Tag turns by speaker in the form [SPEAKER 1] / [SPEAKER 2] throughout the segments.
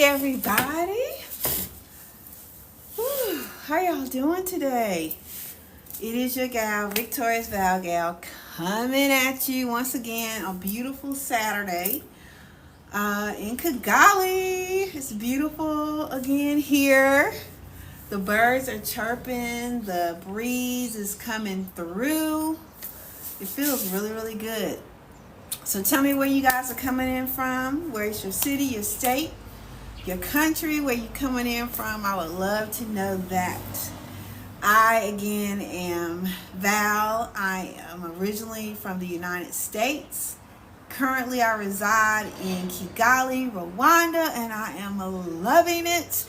[SPEAKER 1] everybody. Whew, how y'all doing today? It is your gal, Victorious Val Gal, coming at you once again on a beautiful Saturday in Kigali. It's beautiful again here. The birds are chirping. The breeze is coming through. It feels really, really good. So tell me where you guys are coming in from. Where's your city, your state, your country, where you coming in from? I would love to know that. I, again, am Val. I am originally from the United States. Currently, I reside in Kigali, Rwanda, and I am loving it.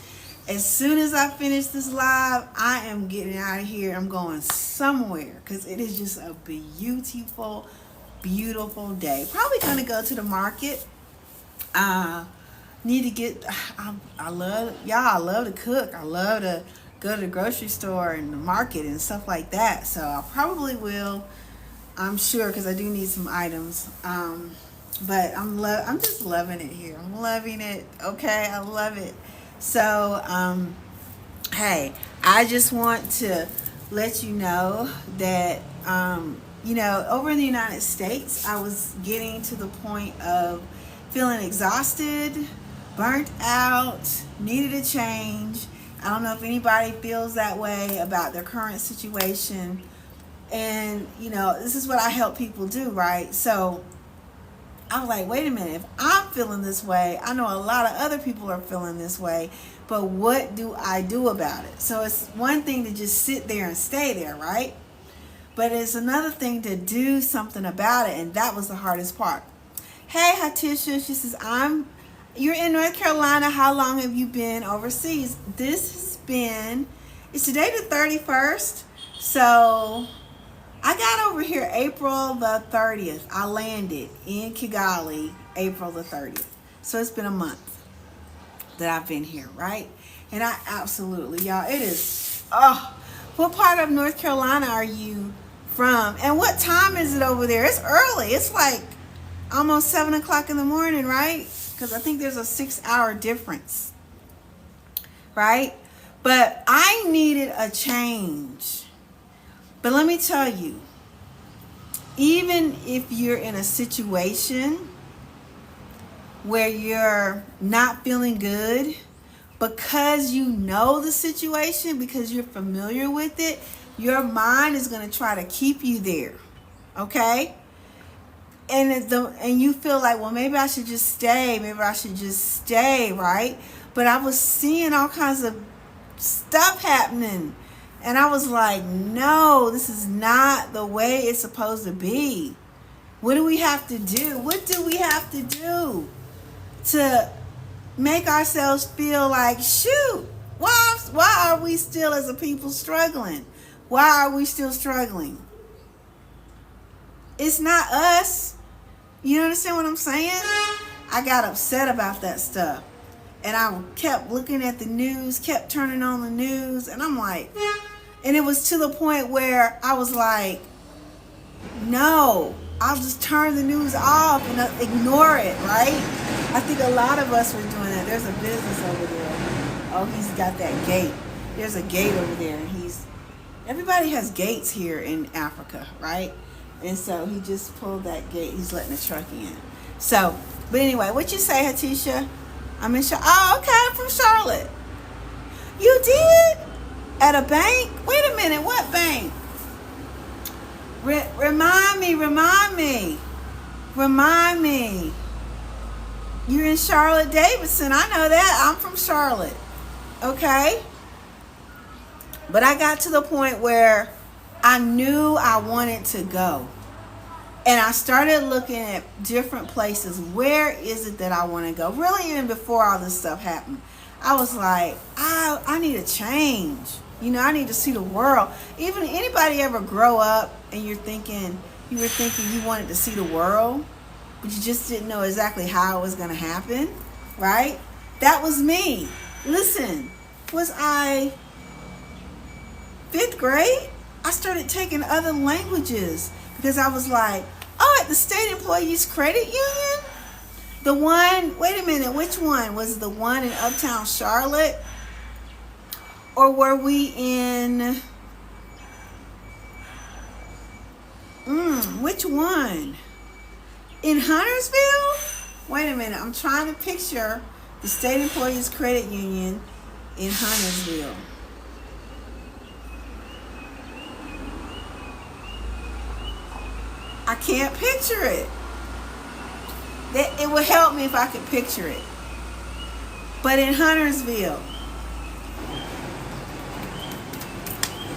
[SPEAKER 1] As soon as I finish this live, I am getting out of here. I'm going somewhere because it is just a beautiful day. Probably going to go to the market. Need to get, I love to cook. I love to go to the grocery store and the market and stuff like that. So I probably will, I'm sure, because I do need some items. But I'm just loving it here. I'm loving it. Okay, I love it. So, hey, I just want to let you know that, over in the United States, I was getting to the point of feeling exhausted, burnt out, needed a change. I don't know if anybody feels that way about their current situation. And, this is what I help people do, right? So I was like, wait a minute, if I'm feeling this way, I know a lot of other people are feeling this way, but what do I do about it? So it's one thing to just sit there and stay there, right? But it's another thing to do something about it, and that was the hardest part. Hey, Hatisha, she says, you're in North Carolina. How long have you been overseas? It's today the 31st, so I got over here April the 30th. I landed in Kigali April the 30th. So it's been a month that I've been here, right? And I absolutely, y'all, it is, what part of North Carolina are you from? And what time is it over there? It's early. It's like almost 7 o'clock in the morning, right? Because I think there's a 6-hour difference, right? But I needed a change. But let me tell you, even if you're in a situation where you're not feeling good, because you know the situation, because you're familiar with it, your mind is going to try to keep you there, okay? And you feel like, well, maybe I should just stay, right? But I was seeing all kinds of stuff happening. And I was like, no, this is not the way it's supposed to be. What do we have to do? What do we have to do to make ourselves feel like, shoot, why are we still as a people struggling? Why are we still struggling? It's not us. You understand what I'm saying? I got upset about that stuff. And I kept looking at the news, kept turning on the news, and I'm like, and it was to the point where I was like, no, I'll just turn the news off and ignore it, right? I think a lot of us were doing that. There's a business over there. Oh, he's got that gate. There's a gate over there. And everybody has gates here in Africa, right? And so he just pulled that gate. He's letting the truck in. So, but anyway, what you say, Hatisha? I'm in Charlotte. Oh, okay, I'm from Charlotte. You did? At a bank? Wait a minute, what bank? Remind me. You're in Charlotte Davidson. I know that. I'm from Charlotte. Okay? But I got to the point where I knew I wanted to go. And I started looking at different places. Where is it that I want to go? Really, even before all this stuff happened. I was like, I need a change. I need to see the world. Even anybody ever grow up and you were thinking you wanted to see the world, but you just didn't know exactly how it was going to happen, right? That was me. Listen, was I 5th grade? I started taking other languages because I was like, at the State Employees Credit Union, The one, wait a minute, which one? Was the one in Uptown Charlotte? Or were we in, which one? In Huntersville? Wait a minute, I'm trying to picture the State Employees Credit Union in Huntersville. I can't picture it. It would help me if I could picture it. But in Huntersville.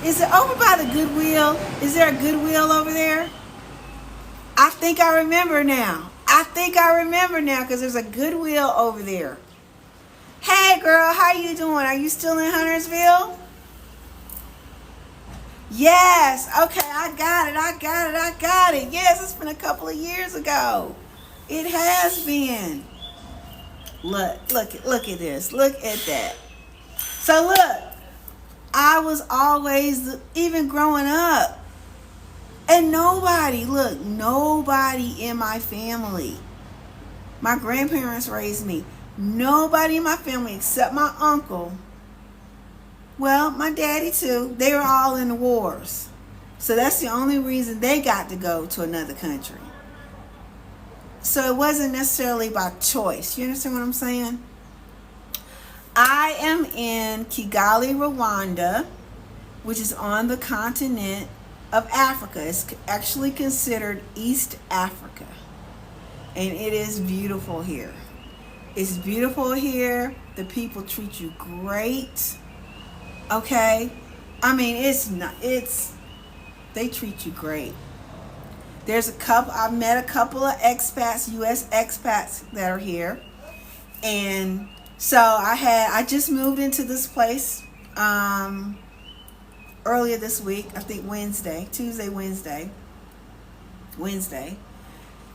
[SPEAKER 1] Is it over by the Goodwill? Is there a Goodwill over there? I think I remember now. Because there's a Goodwill over there. Hey girl, how you doing? Are you still in Huntersville? Yes. Okay, I got it. Yes, it's been a couple of years ago. It has been. Look at this. Look at that. So look, I was always, even growing up, and nobody in my family, my grandparents raised me, nobody in my family except my uncle, well, my daddy too, they were all in the wars. So that's the only reason they got to go to another country. So it wasn't necessarily by choice. You understand what I'm saying? I am in Kigali, Rwanda, which is on the continent of Africa. It's actually considered East Africa. And it is beautiful here. It's beautiful here. The people treat you great. Okay? I mean, they treat you great. I've met a couple of expats, US expats that are here. And so I just moved into this place earlier this week, I think Wednesday.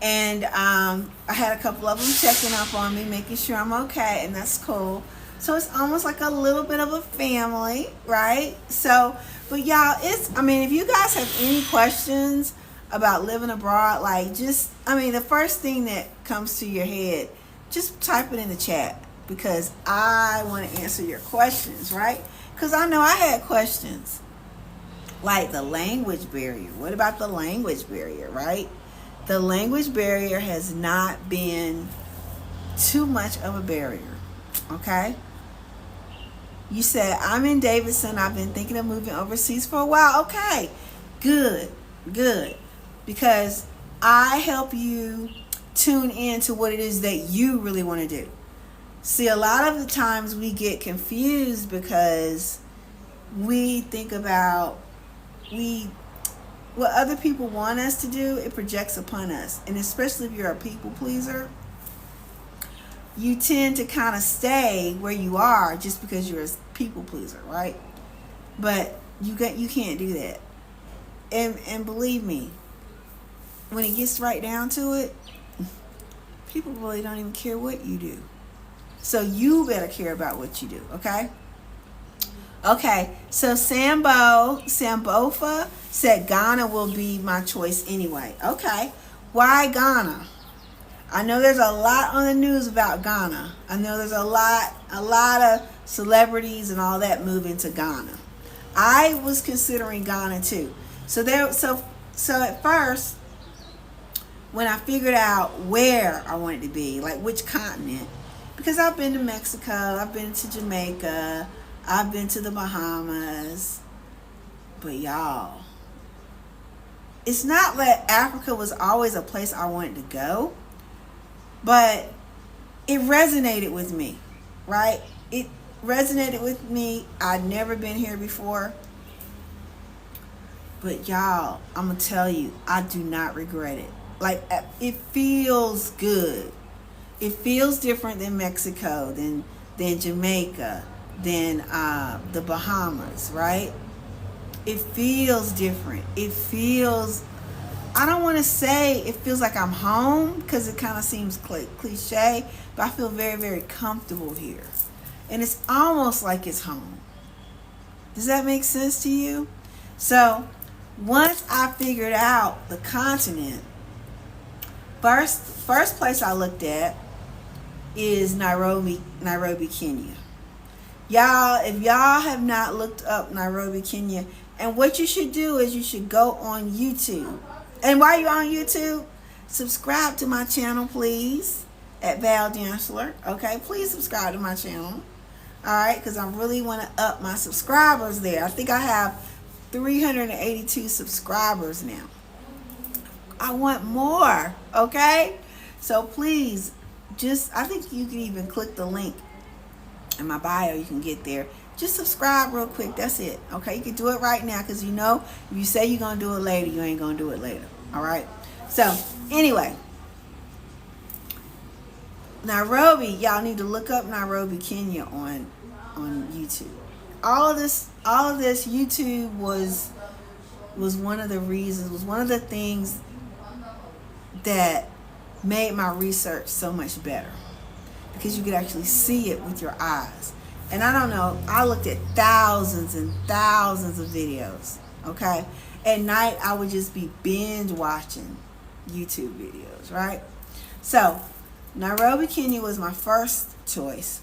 [SPEAKER 1] And I had a couple of them checking up on me, making sure I'm okay, and that's cool. So it's almost like a little bit of a family, right? So, but y'all, if you guys have any questions about living abroad, the first thing that comes to your head, just type it in the chat, because I want to answer your questions, right? Because I know I had questions. Like the language barrier. What about the language barrier, right? The language barrier has not been too much of a barrier, okay? You said, I'm in Davidson. I've been thinking of moving overseas for a while. Okay, good. Because I help you tune in to what it is that you really want to do. See, a lot of the times we get confused because we think about what other people want us to do, it projects upon us. And especially if you're a people pleaser, you tend to kind of stay where you are just because you're a people pleaser, right? But you can't do that. And believe me, when it gets right down to it, people really don't even care what you do. So you better care about what you do, okay? Okay, so Sambofa said Ghana will be my choice anyway. Okay, why Ghana? I know there's a lot on the news about Ghana. I know there's a lot of celebrities and all that moving to Ghana. I was considering Ghana too. So at first, when I figured out where I wanted to be, like which continent, because I've been to Mexico, I've been to Jamaica, I've been to the Bahamas, but y'all, it's not that Africa was always a place I wanted to go, but it resonated with me, right? It resonated with me. I'd never been here before, but y'all, I'm gonna tell you, I do not regret it. Like, it feels good. It feels different than Mexico, than Jamaica, than the Bahamas, right? It feels different. It feels, I don't want to say it feels like I'm home, because it kind of seems cliche, but I feel very, very comfortable here. And it's almost like it's home. Does that make sense to you? So once I figured out the continent, first place I looked at is Nairobi, Kenya. Y'all, if y'all have not looked up Nairobi, Kenya, and what you should do is you should go on YouTube. And while you're on YouTube, subscribe to my channel, please, at Val Chancellor. Okay, please subscribe to my channel. All right, because I really want to up my subscribers there. I think I have 382 subscribers now. I want more, okay? So please, I think you can even click the link in my bio. You can get there. Just subscribe real quick. That's it, okay? You can do it right now, because you know, if you say you're going to do it later, you ain't going to do it later, all right? So, anyway, Nairobi, y'all need to look up Nairobi, Kenya on YouTube. All of this YouTube was one of the reasons, was one of the things that made my research so much better, because you could actually see it with your eyes. And I don't know, I looked at thousands and thousands of videos, okay? At night, I would just be binge watching YouTube videos, right? So, Nairobi, Kenya was my first choice.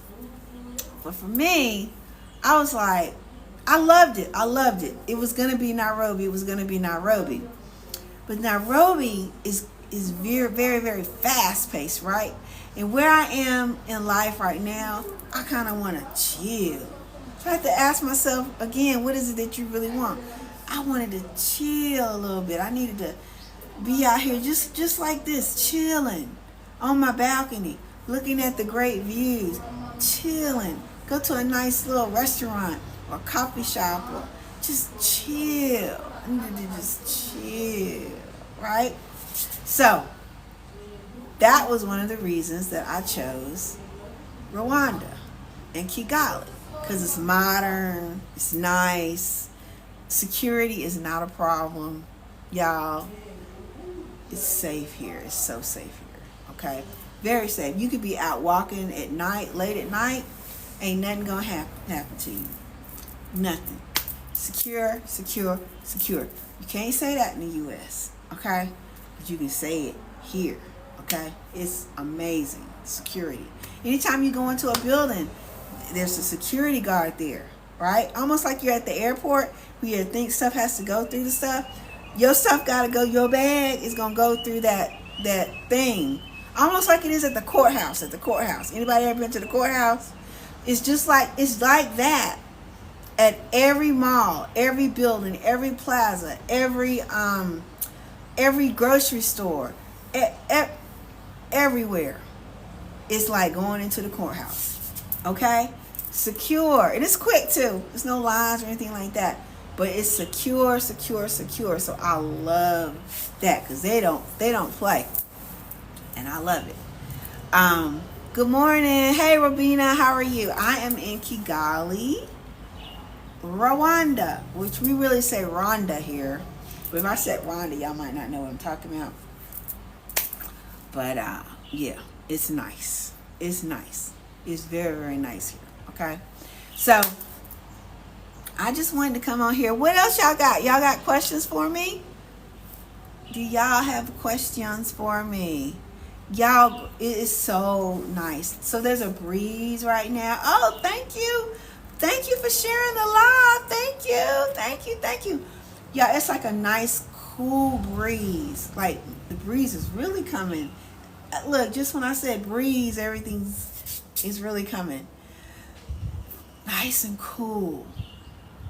[SPEAKER 1] But for me, I was like, I loved it. It was going to be Nairobi. But Nairobi is very, very, very fast-paced, right? And where I am in life right now, I kind of want to chill. So I have to ask myself, again, what is it that you really want? I wanted to chill a little bit. I needed to be out here just like this, chilling on my balcony, looking at the great views, chilling. Go to a nice little restaurant or coffee shop, or just chill. I needed to just chill, right? So, that was one of the reasons that I chose Rwanda and Kigali, because it's modern, it's nice, security is not a problem, y'all. It's safe here. It's so safe here, okay? Very safe. You could be out walking at night, late at night, ain't nothing gonna happen to you. Nothing. Secure, secure, secure. You can't say that in the U.S., okay? But you can say it here, okay? It's amazing. Security. Anytime you go into a building, there's a security guard there, right? Almost like you're at the airport, where you think stuff has to go through the stuff. Your stuff gotta go, your bag is gonna go through that thing. Almost like it is at the courthouse. Anybody ever been to the courthouse? It's like that at every mall, every building, every plaza, every grocery store, everywhere. It's like going into the courthouse, okay? Secure, and it's quick too. There's no lines or anything like that, but it's secure. So I love that, because they don't play, and I love it. Good morning. Hey, Robina, how are you? I am in Kigali, Rwanda, which we really say Rwanda here. But if I said Rwanda, y'all might not know what I'm talking about. But, yeah, it's nice. It's nice. It's very, very nice here, okay? So, I just wanted to come on here. What else y'all got? Y'all got questions for me? Do y'all have questions for me? Y'all, it is so nice. So there's a breeze right now. Oh, thank you. Thank you for sharing the live. Thank you. Yeah, it's like a nice, cool breeze. Like, the breeze is really coming. Look, just when I said breeze, everything is really coming. Nice and cool.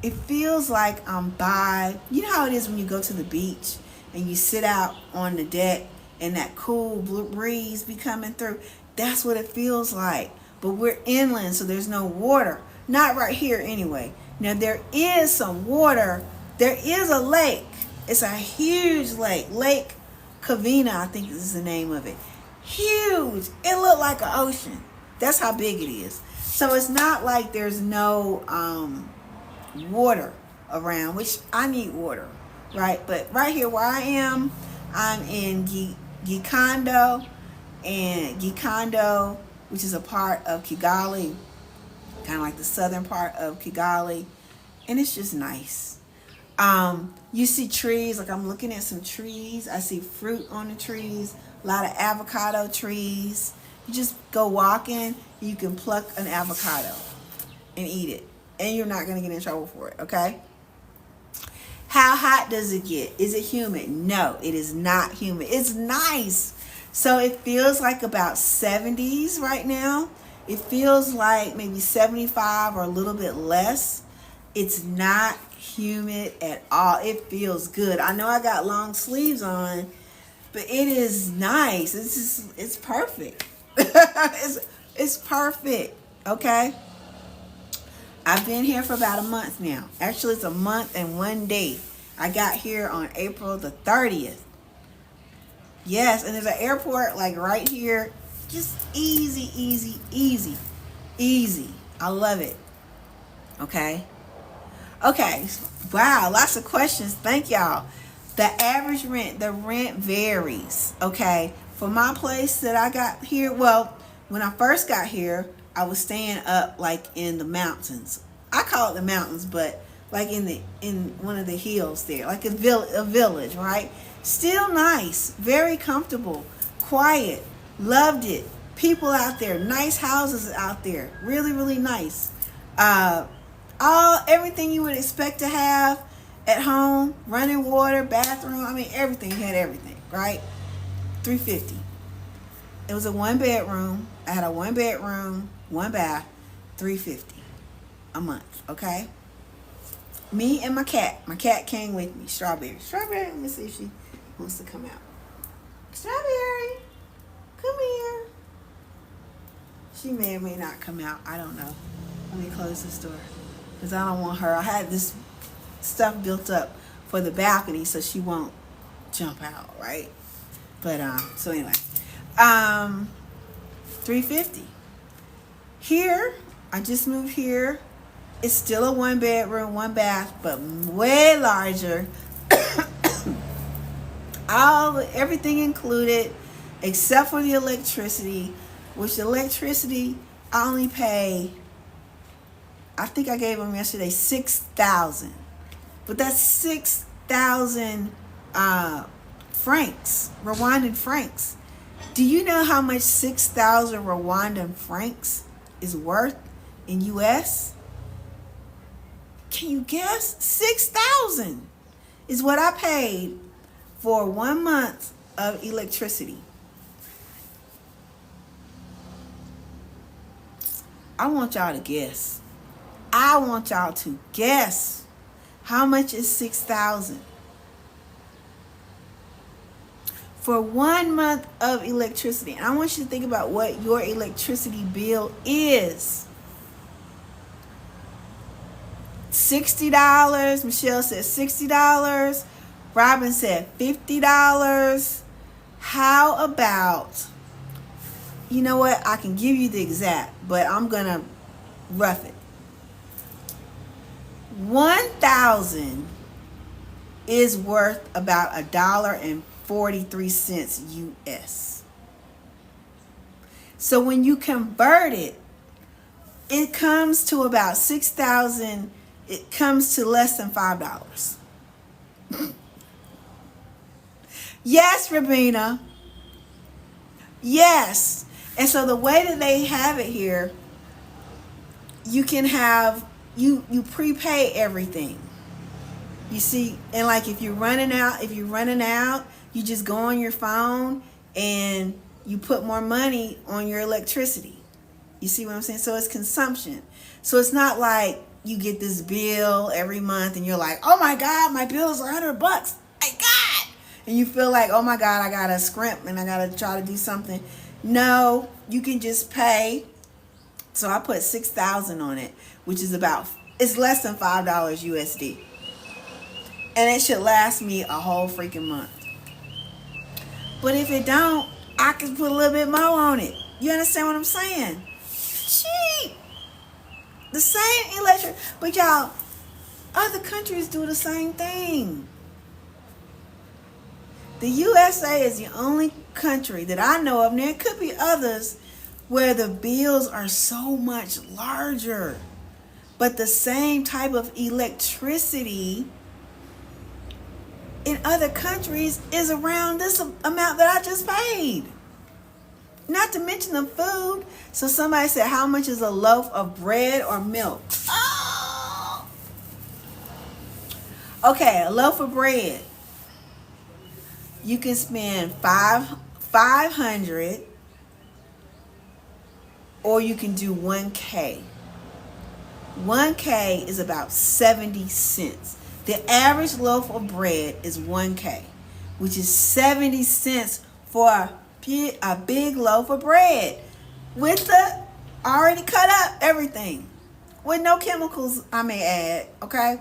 [SPEAKER 1] It feels like I'm by, you know how it is when you go to the beach and you sit out on the deck and that cool breeze be coming through? That's what it feels like. But we're inland, so there's no water. Not right here anyway. Now, there is some water. There is a lake. It's a huge lake. Lake Kavina, I think is the name of it. Huge. It looked like an ocean. That's how big it is. So it's not like there's no water around, which I need water, right? But right here where I am, I'm in Gikondo, and Gikondo, which is a part of Kigali, kind of like the southern part of Kigali, and it's just nice. You see trees, like I'm looking at some trees. I see fruit on the trees, a lot of avocado trees, You just go walking, you can pluck an avocado and eat it. And you're not going to get in trouble for it, okay? How hot does it get? Is it humid? No, it is not humid. It's nice. So it feels like about 70s right now. It feels like maybe 75 or a little bit less. It's not humid at all. It feels good. I know I got long sleeves on, but it is nice. It's perfect. it's perfect. Okay. I've been here for about a month now. Actually, it's a month and 1 day. I got here on April the 30th. Yes, and there's an airport like right here. Just easy, easy, easy, easy. I love it. Okay. Okay. Wow, lots of questions. Thank y'all. The average rent, the rent varies. Okay. For my place that I got here, well, when I first got here, I was staying up like in the mountains. I call it the mountains, but like in one of the hills there, like a village, right? Still nice, very comfortable, quiet, loved it. People out there, nice houses out there, really, really nice. Everything you would expect to have at home, running water, bathroom, I mean everything, had everything, right? $350. It was a 1-bedroom. I had a 1-bedroom, 1 bath, $350 a month, okay? Me and my cat. My cat came with me, Strawberry. Strawberry, let me see if she wants to come out. Strawberry, come here. She may or may not come out. I don't know. Let me close this door because I don't want her. I had this stuff built up for the balcony so she won't jump out, right? But so anyway, $350. Here, I just moved here. It's still a 1-bedroom, 1 bath, but way larger. Everything included except for the electricity, which the electricity I only pay, I think I gave them yesterday $6,000, but that's 6,000 francs, Rwandan francs. Do you know how much 6,000 Rwandan francs is worth in US? Can you guess? 6,000 is what I paid for 1 month of electricity. I want y'all to guess. I want y'all to guess how much is 6,000 for 1 month of electricity. And I want you to think about what your electricity bill is. $60. Michelle said $60. Robin said $50. How about, you know what? I can give you the exact, but I'm going to rough it. 1,000 is worth about $1.43 US. So when you convert it, it comes to about 6,000. It comes to less than $5. Yes, Rabina. Yes. And so the way that they have it here, you can have, you prepay everything. You see, and like if you're running out, you just go on your phone and you put more money on your electricity. You see what I'm saying? So it's consumption. So it's not like you get this bill every month and you're like, oh my God, my bill is $100. My God. And you feel like, oh my God, I got to scrimp and I got to try to do something. No, you can just pay. So I put 6,000 on it, which is it's less than $5 USD. And it should last me a whole freaking month. But if it don't, I can put a little bit more on it. You understand what I'm saying? Cheap. The same electric. But y'all, other countries do the same thing. The USA is the only country that I know of, and there could be others, where the bills are so much larger. But the same type of electricity in other countries is around this amount that I just paid. Not to mention the food. So somebody said, how much is a loaf of bread or milk? Oh. Okay, a loaf of bread. You can spend 500, or you can do 1K. 1K is about 70 cents. The average loaf of bread is 1K, which is 70 cents for a big loaf of bread with the already cut up everything, with no chemicals, I may add, okay?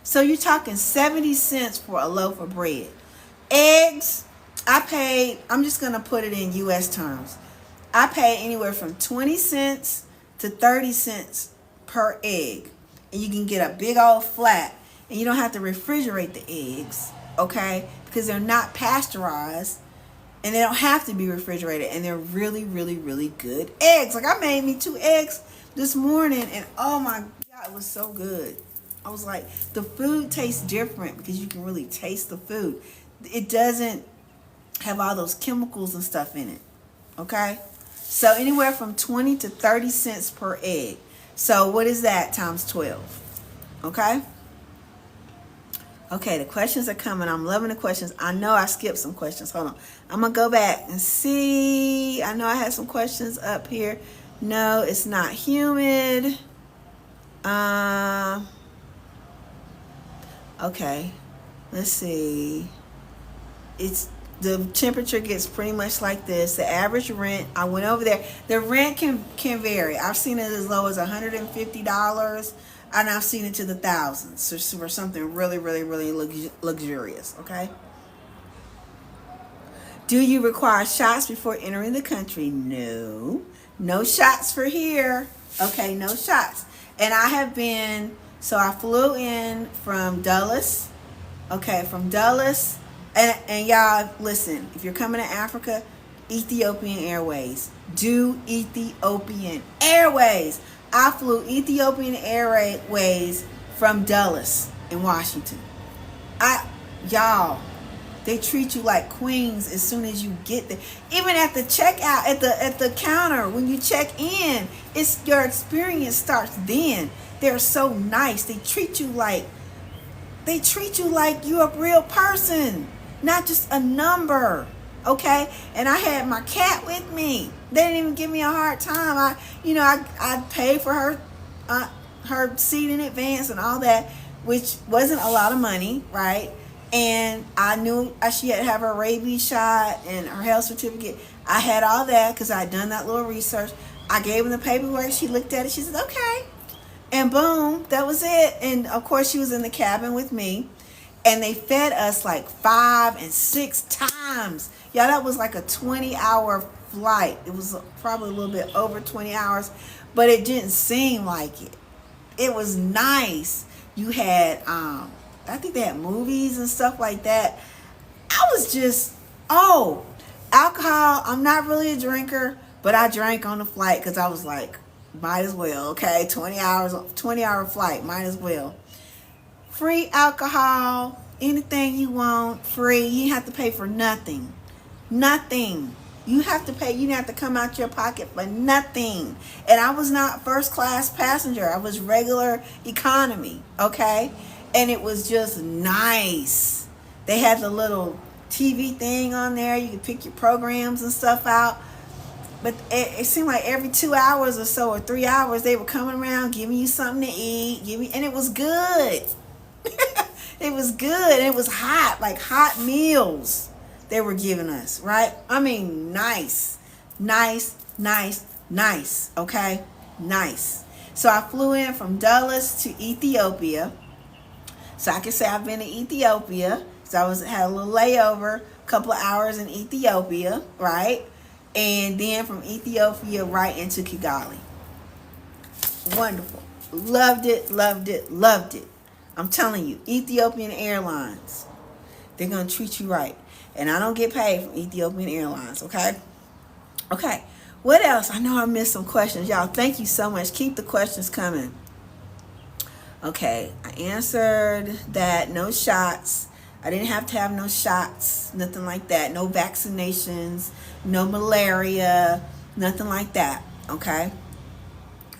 [SPEAKER 1] So you're talking 70 cents for a loaf of bread. Eggs, I'm just going to put it in U.S. terms. I pay anywhere from 20 cents to 30 cents per egg. And you can get a big old flat. And you don't have to refrigerate the eggs, okay? Because they're not pasteurized. And they don't have to be refrigerated. And they're really, really, really good eggs. Like, I made me 2 eggs this morning. And oh my God, it was so good. I was like, the food tastes different because you can really taste the food. It doesn't have all those chemicals and stuff in it, okay? So anywhere from 20 to 30 cents per egg. So what is that times 12, okay? Okay, the questions are coming. I'm loving the questions. I know I skipped some questions. Hold on. I'm going to go back and see. I know I had some questions up here. No, it's not humid. Okay, let's see. The temperature gets pretty much like this. The average rent, I went over there. The rent can vary. I've seen it as low as $150, and I've seen it to the thousands. So for something really, really, really luxurious. Okay. Do you require shots before entering the country? No, no shots for here. Okay, no shots. And I have been. So I flew in from Dulles. Okay, from Dulles. And y'all, listen, if you're coming to Africa, Ethiopian Airways. Do Ethiopian Airways. I flew Ethiopian Airways from Dulles in Washington. Y'all, they treat you like queens as soon as you get there. Even at the checkout, at the counter, when you check in, it's your experience starts then. They're so nice. They treat you like you're a real person, not just a number. Okay? And I had my cat with me. They didn't even give me a hard time. I paid for her seat in advance and all that, which wasn't a lot of money, right? And I knew she had to have her rabies shot and her health certificate. I had all that because I had done that little research. I gave her the paperwork. She looked at it. She said, okay. And boom, that was it. And of course, she was in the cabin with me. And they fed us like 5 and 6 times. Yeah, that was like a 20-hour flight. It was probably a little bit over 20 hours. But it didn't seem like it. It was nice. You had, I think they had movies and stuff like that. I was just, alcohol. I'm not really a drinker. But I drank on the flight because I was like, might as well, okay? 20-hour flight, might as well. Free alcohol, anything you want, free. You didn't have to pay for nothing. Nothing. You have to pay, you didn't have to come out your pocket for nothing. And I was not first class passenger. I was regular economy, okay? And it was just nice. They had the little TV thing on there. You could pick your programs and stuff out. But it seemed like every 2 hours or so, or 3 hours, they were coming around, giving you something to eat, and it was good. It was good. It was hot, like hot meals they were giving us, right? I mean, nice, okay? Nice. So I flew in from Dulles to Ethiopia. So I can say I've been to Ethiopia. So had a little layover, a couple of hours in Ethiopia, right? And then from Ethiopia right into Kigali. Wonderful. Loved it. I'm telling you, Ethiopian Airlines, they're going to treat you right. And I don't get paid from Ethiopian Airlines, okay? Okay. What else? I know I missed some questions. Y'all, thank you so much. Keep the questions coming. Okay. I answered that. No shots. I didn't have to have no shots, nothing like that. No vaccinations, no malaria, nothing like that. Okay.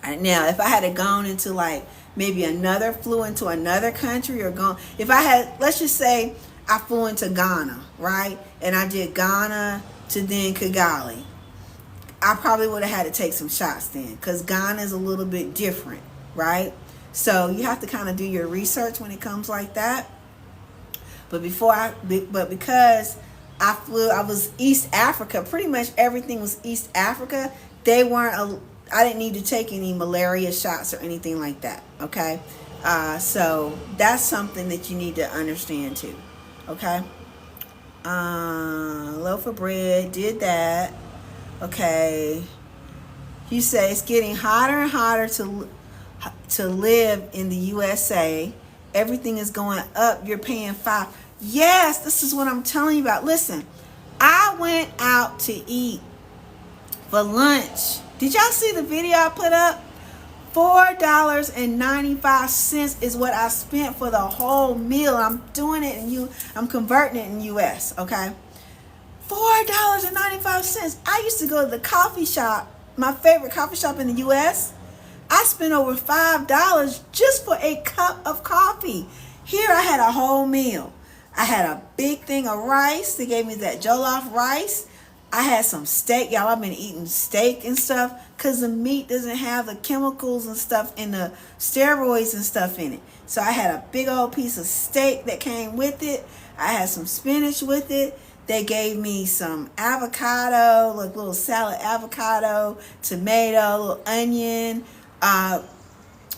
[SPEAKER 1] Now, if I had gone into like maybe flew into another country or gone, if I had, let's just say I flew into Ghana, right? And I did Ghana to then Kigali. I probably would have had to take some shots then, because Ghana is a little bit different, right? So you have to kind of do your research when it comes like that. But because I was East Africa. Pretty much everything was East Africa. I didn't need to take any malaria shots or anything like that. Okay, so that's something that you need to understand too. Okay, loaf of bread, did that. Okay, you say it's getting hotter and hotter to live in the USA. Everything is going up. You're paying $5. Yes, this is what I'm telling you about. Listen, I went out to eat for lunch. Did y'all see the video I put up? $4.95 is what I spent for the whole meal. I'm doing it I'm converting it in US, okay? $4.95. I used to go to the coffee shop, my favorite coffee shop in the US. I spent over $5 just for a cup of coffee. Here I had a whole meal. I had a big thing of rice. They gave me that jollof rice. I had some steak. Y'all, I've been eating steak and stuff because the meat doesn't have the chemicals and stuff and the steroids and stuff in it. So I had a big old piece of steak that came with it. I had some spinach with it. They gave me some avocado, like little salad avocado, tomato, little onion,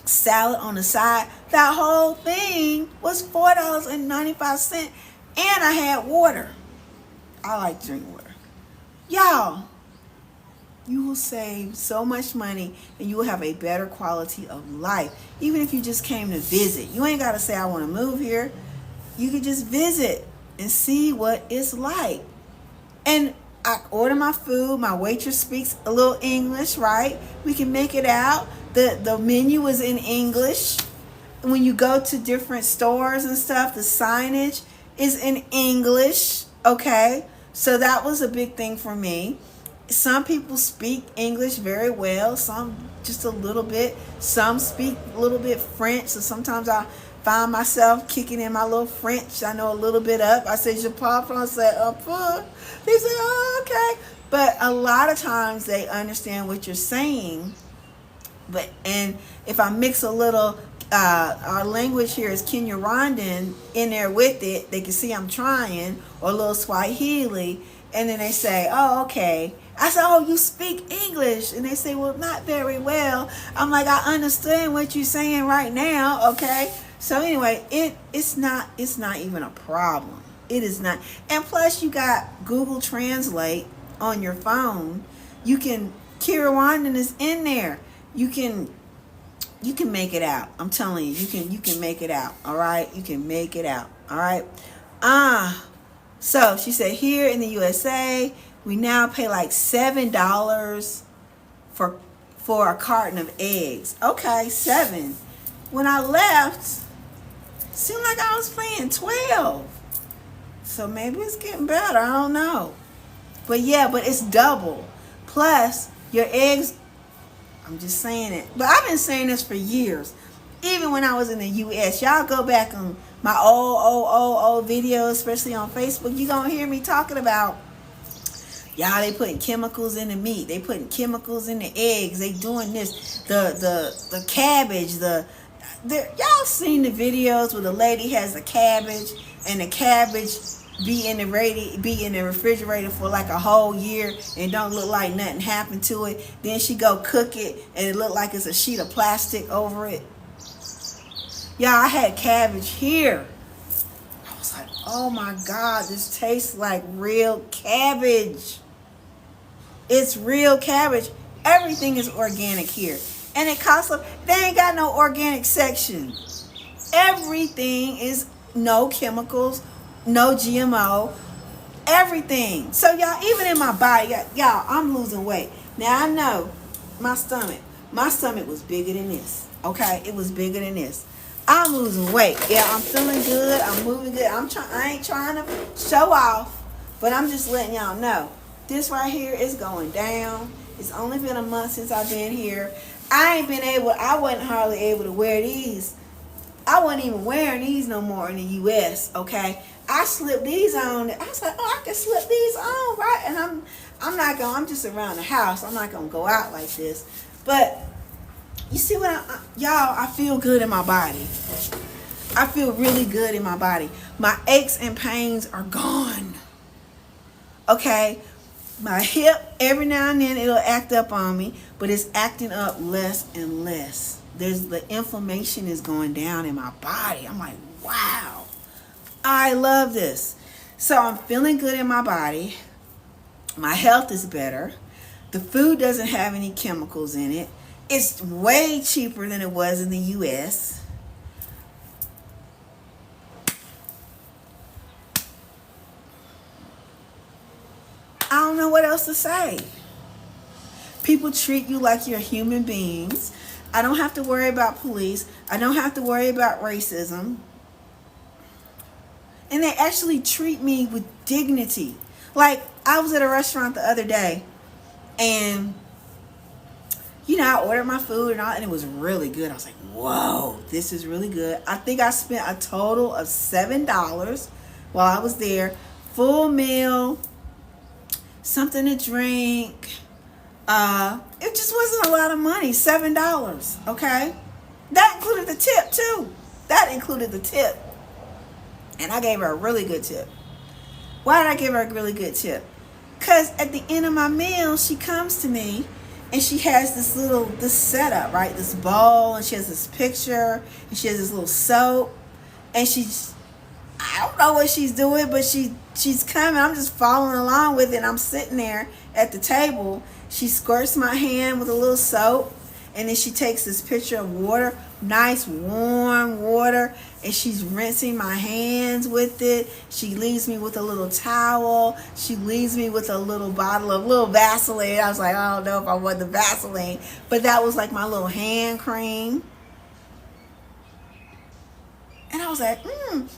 [SPEAKER 1] salad on the side. That whole thing was $4.95, and I had water. I like to drink water. Y'all, you will save so much money and you will have a better quality of life. Even if you just came to visit. You ain't got to say, I want to move here. You could just visit and see what it's like. And I order my food. My waitress speaks a little English, right? We can make it out. The menu is in English. When you go to different stores and stuff, the signage is in English, okay? So that was a big thing for me. Some people speak English very well, some just a little bit. Some speak a little bit French, so sometimes I find myself kicking in my little French. I know a little bit up. I say, je parle français un peu. They say, oh, okay. But a lot of times they understand what you're saying. And if I mix a little, our language here is Kinyarwanda in there with it, they can see I'm trying, or a little Swahili, and then they say, oh, okay. I said, oh, you speak English? And they say, well, not very well. I'm like, I understand what you're saying right now, okay? So anyway, it's not even a problem. It is not. And plus, you got Google Translate on your phone. Kinyarwanda is in there. You can make it out. I'm telling you, you can make it out. All right, you can make it out. All right. So she said, here in the USA, we now pay like $7 for a carton of eggs. Okay, 7. When I left, it seemed like I was paying 12. So maybe it's getting better. I don't know. But yeah, but it's double. Plus, your eggs, I'm just saying it. But I've been saying this for years. Even when I was in the U.S. Y'all go back on my old videos, especially on Facebook. You're going to hear me talking about, y'all, they putting chemicals in the meat. They putting chemicals in the eggs. They doing this. The cabbage. Y'all seen the videos where the lady has a cabbage and the cabbage be in the refrigerator for like a whole year and don't look like nothing happened to it. Then she go cook it and it look like it's a sheet of plastic over it. Yeah, I had cabbage here. I was like, oh my God, this tastes like real cabbage. It's real cabbage. Everything is organic here. And it costs, they ain't got no organic section. Everything is no chemicals, no GMO, everything. So y'all, even in my body, y'all, I'm losing weight. Now I know my stomach was bigger than this. Okay, it was bigger than this. I'm losing weight. Yeah, I'm feeling good. I'm moving good. I ain't trying to show off, but I'm just letting y'all know. This right here is going down. It's only been a month since I've been here. I wasn't hardly able to wear these. I wasn't even wearing these no more in the U.S., okay? I slipped these on. I was like, oh, I can slip these on, right? And I'm just around the house. I'm not going to go out like this. But you see what y'all, I feel good in my body. I feel really good in my body. My aches and pains are gone. Okay? My hip, every now and then it'll act up on me, but it's acting up less and less. The inflammation is going down in my body. I'm like, wow, I love this. So I'm feeling good in my body. My health is better. The food doesn't have any chemicals in it. It's way cheaper than it was in the U.S. I don't know what else to say. People treat you like you're human beings. I don't have to worry about police. I don't have to worry about racism. And they actually treat me with dignity. Like, I was at a restaurant the other day, and I ordered my food and it was really good. I was like, whoa, this is really good. I think I spent a total of $7 while I was there. Full meal, something to drink. It just wasn't a lot of money. $7, okay? That included the tip too. And I gave her a really good tip. Why did I give her a really good tip? Because at the end of my meal, she comes to me and she has this setup, right? This bowl, and she has this picture, and she has this little soap, and I don't know what she's doing, but she's coming. I'm just following along with it, and I'm sitting there at the table. She squirts my hand with a little soap, and then she takes this pitcher of water, nice warm water, and she's rinsing my hands with it. She leaves me with a little towel. She leaves me with a little bottle of little Vaseline. I was like, I don't know if I want the Vaseline, but that was like my little hand cream. And I was like,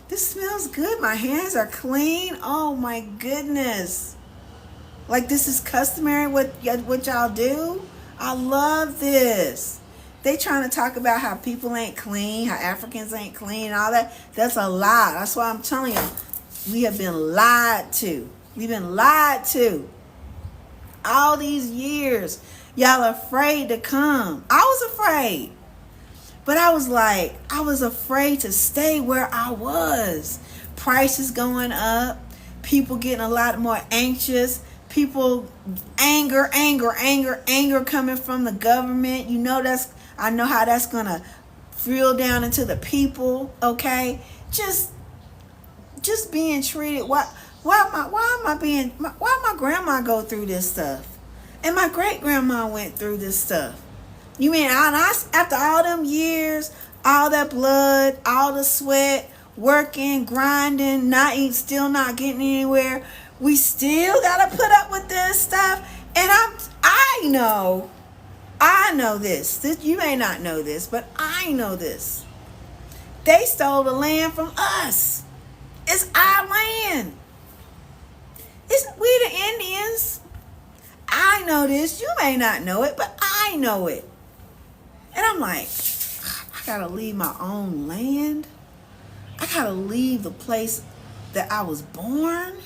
[SPEAKER 1] this smells good. My hands are clean. Oh my goodness. Like, this is customary what y'all do. I love this. They trying to talk about how people ain't clean, how Africans ain't clean, and all that. That's a lie. That's why I'm telling you, we have been lied to. We've been lied to. All these years, y'all are afraid to come. I was afraid. But I was afraid to stay where I was. Prices going up. People getting a lot more anxious. People, anger coming from the government. I know how that's going to drill down into the people, okay? Just being treated. Why my grandma go through this stuff? And my great-grandma went through this stuff. You mean after all them years, all that blood, all the sweat, working, grinding, still not getting anywhere, we still gotta put up with this stuff? And I know this. You may not know this, but I know this. They stole the land from us. It's our land. We the Indians. I know this. You may not know it, but I know it. And I'm like, I gotta leave my own land. I gotta leave the place that I was born.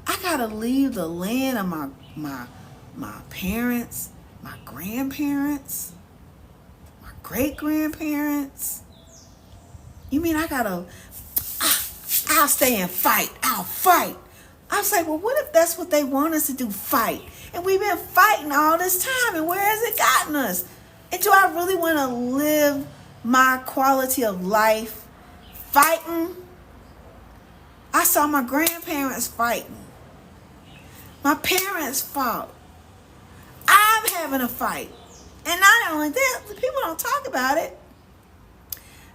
[SPEAKER 1] I gotta leave the land of my parents, my grandparents, my great-grandparents. You mean I'll stay and fight. I'll fight. I was like, well, what if that's what they want us to do, fight? And we've been fighting all this time, and where has it gotten us? And do I really want to live my quality of life fighting? I saw my grandparents fighting. My parents fought. I'm having a fight. And not only that, people don't talk about it.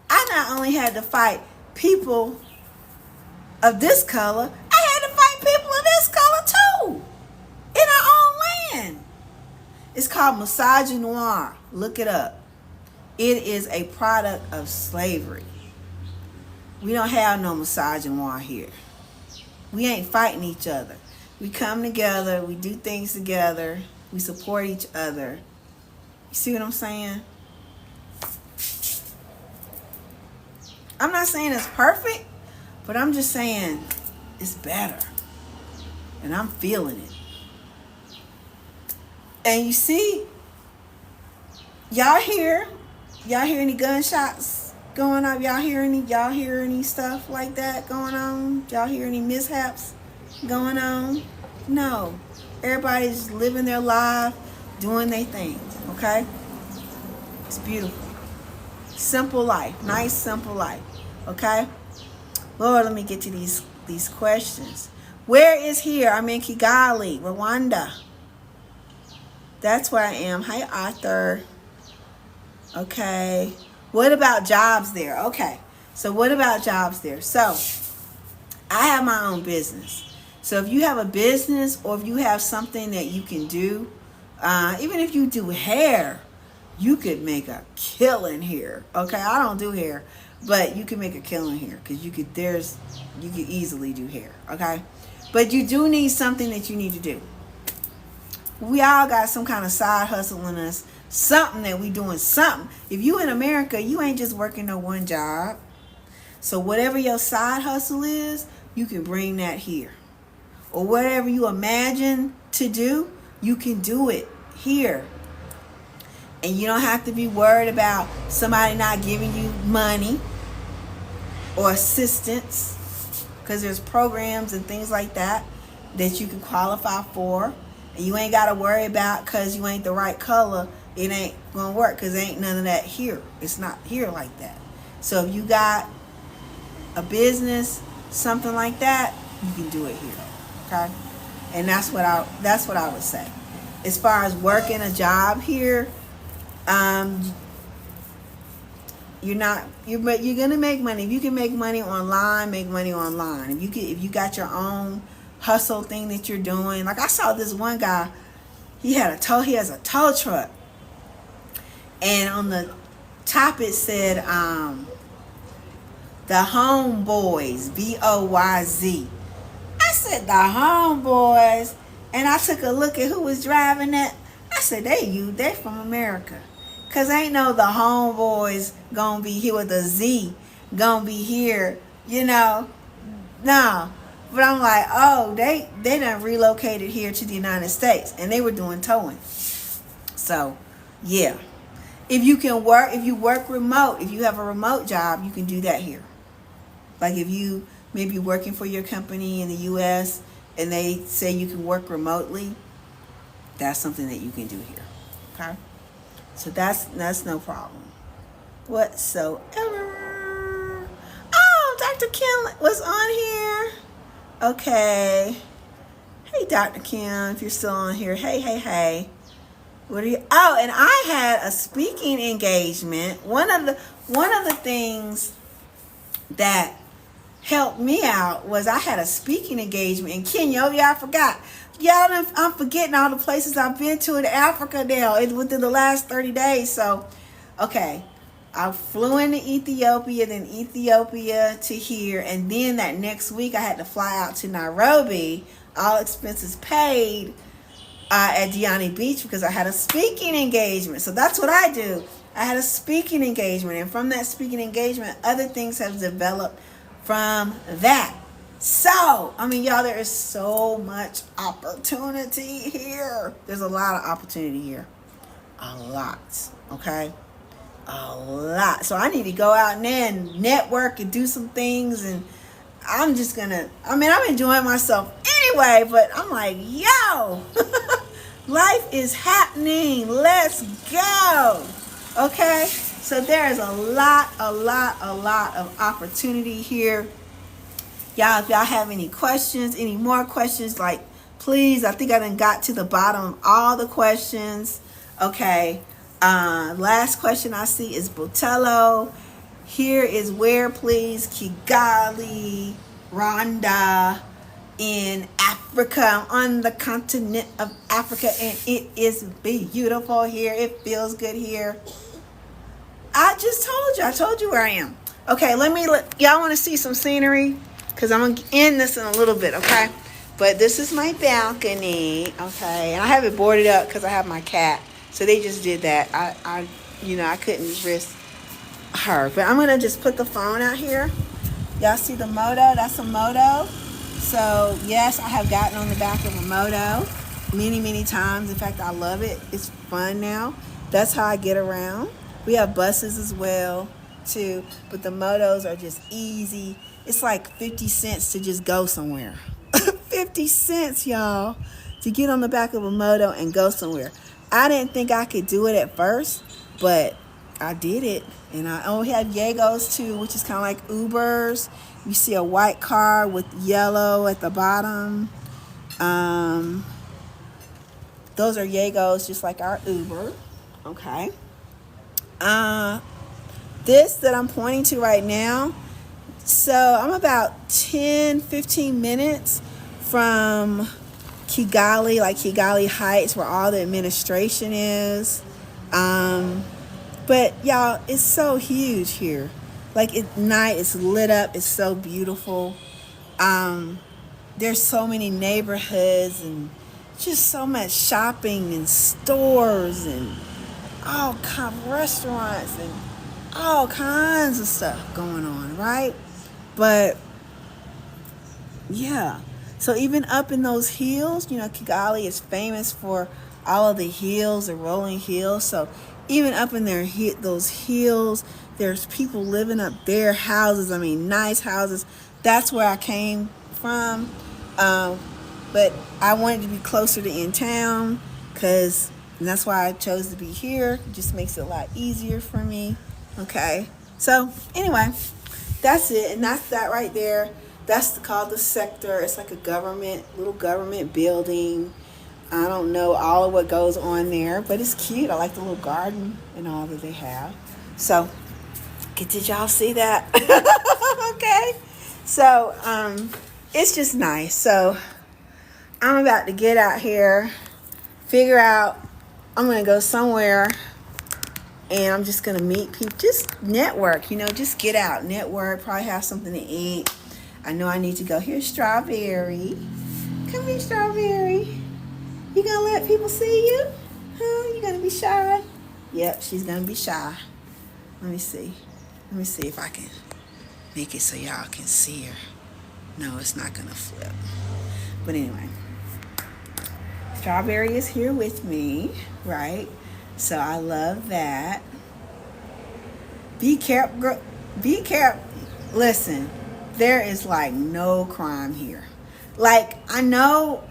[SPEAKER 1] I not only had to fight people of this color, I had to fight people of this color too. In our own land. It's called misogynoir. Look it up. It is a product of slavery. We don't have no misogyny here. We ain't fighting each other. We come together. We do things together. We support each other. You see what I'm saying? I'm not saying it's perfect, but I'm just saying it's better. And I'm feeling it. And you see, y'all hear any gunshots going up? Y'all hear any stuff like that going on? Y'all hear any mishaps going on? No. Everybody's living their life, doing their thing, okay? It's beautiful. Simple life. Nice, simple life. Okay? Lord, let me get to these questions. Where is here? I'm in Kigali, Rwanda. That's where I am. Hi, Arthur. Okay. What about jobs there? Okay. So what about jobs there? So I have my own business. So if you have a business or if you have something that you can do, even if you do hair, you could make a killing here. Okay, I don't do hair, but you can make a killing here because you could easily do hair. Okay, but you do need something that you need to do. We all got some kind of side hustle in us, something that we doing something. If you in America, you ain't just working no one job. So whatever your side hustle is, you can bring that here. Or whatever you imagine to do, you can do it here. And you don't have to be worried about somebody not giving you money or assistance, because there's programs and things like that that you can qualify for. And you ain't got to worry about because you ain't the right color, it ain't going to work because ain't none of that here. It's not here like that. So if you got a business, something like that, you can do it here. Okay? And that's what I would say. As far as working a job here, you're gonna make money. If you can make money online, make money online. If you got your own hustle thing that you're doing, like I saw this one guy, he has a tow truck, and on the top it said the Homeboys, Boyz. I said the Homeboys, and I took a look at who was driving that. I said they from America. Cause ain't no the Homeboys gonna be here with a Z, gonna be here, no. But I'm like, oh, they done relocated here to the United States, and they were doing towing. So, yeah, if you work remote, if you have a remote job, you can do that here. Like if you maybe working for your company in the U.S. and they say you can work remotely, that's something that you can do here. Okay. So that's no problem whatsoever. Oh, Dr. Kim was on here. Okay. Hey, Dr. Kim, if you're still on here. Hey. What are you? Oh, and I had a speaking engagement. One of the things that helped me out was I had a speaking engagement in Kenya. Oh, yeah, I forgot. I'm forgetting all the places I've been to in Africa now within the last 30 days. So, okay, I flew into Ethiopia, then Ethiopia to here, and then that next week I had to fly out to Nairobi, all expenses paid, at Diani Beach because I had a speaking engagement. So that's what I do. I had a speaking engagement, and from that speaking engagement, other things have developed from that. So, y'all, there is so much opportunity here. There's a lot of opportunity here. A lot. Okay? A lot. So I need to go out there and network and do some things, and I'm just gonna, I'm enjoying myself anyway, but I'm like, yo, life is happening. Let's go. Okay? So there is a lot of opportunity here. Y'all, if y'all have any questions, any more questions, like, please, I think I done got to the bottom of all the questions. Okay. Last question I see is Botello. Here is where, please? Kigali, Rwanda, in Africa, on the continent of Africa, and it is beautiful here. It feels good here. I just told you. I told you where I am. Okay, y'all want to see some scenery? Because I'm going to end this in a little bit, okay? But this is my balcony, okay? And I have it boarded up because I have my cat. So they just did that. I couldn't risk her. But I'm going to just put the phone out here. Y'all see the moto? That's a moto. So, yes, I have gotten on the back of a moto many, many times. In fact, I love it. It's fun now. That's how I get around. We have buses as well, too. But the motos are just easy. It's like 50 cents to just go somewhere. 50 cents, y'all, to get on the back of a moto and go somewhere. I didn't think I could do it at first, but I did it. And I only have Yegos, too, which is kind of like Ubers. You see a white car with yellow at the bottom. Those are Yegos, just like our Uber. Okay. This that I'm pointing to right now, so I'm about 10-15 minutes from Kigali, like Kigali Heights, where all the administration is. But y'all, it's so huge here. Like at night, it's lit up. It's so beautiful. There's so many neighborhoods and just so much shopping and stores and all kinds of restaurants and all kinds of stuff going on, right? But yeah, so even up in those hills, Kigali is famous for all of the hills, the rolling hills. So even up in those hills, there's people living up there, houses. I mean, nice houses. That's where I came from. But I wanted to be closer to in town and that's why I chose to be here. It just makes it a lot easier for me. Okay. So anyway, that's it. And that's that right there. That's called the sector. It's like a little government building. I don't know all of what goes on there, but it's cute. I like the little garden and all that they have. So, did y'all see that? Okay. So, it's just nice. So, I'm about to get out here, figure out, I'm going to go somewhere, and I'm just going to meet people, just network, just get out, network, probably have something to eat. I know I need to go. Here's Strawberry. Come here, Strawberry. You gonna let people see you? Huh? You gonna be shy? Yep, she's gonna be shy. Let me see if I can make it so y'all can see her. No, it's not gonna flip. But anyway, Strawberry is here with me, right? So I love that. Be careful, girl. Be careful. Listen, there is like no crime here. Like, I know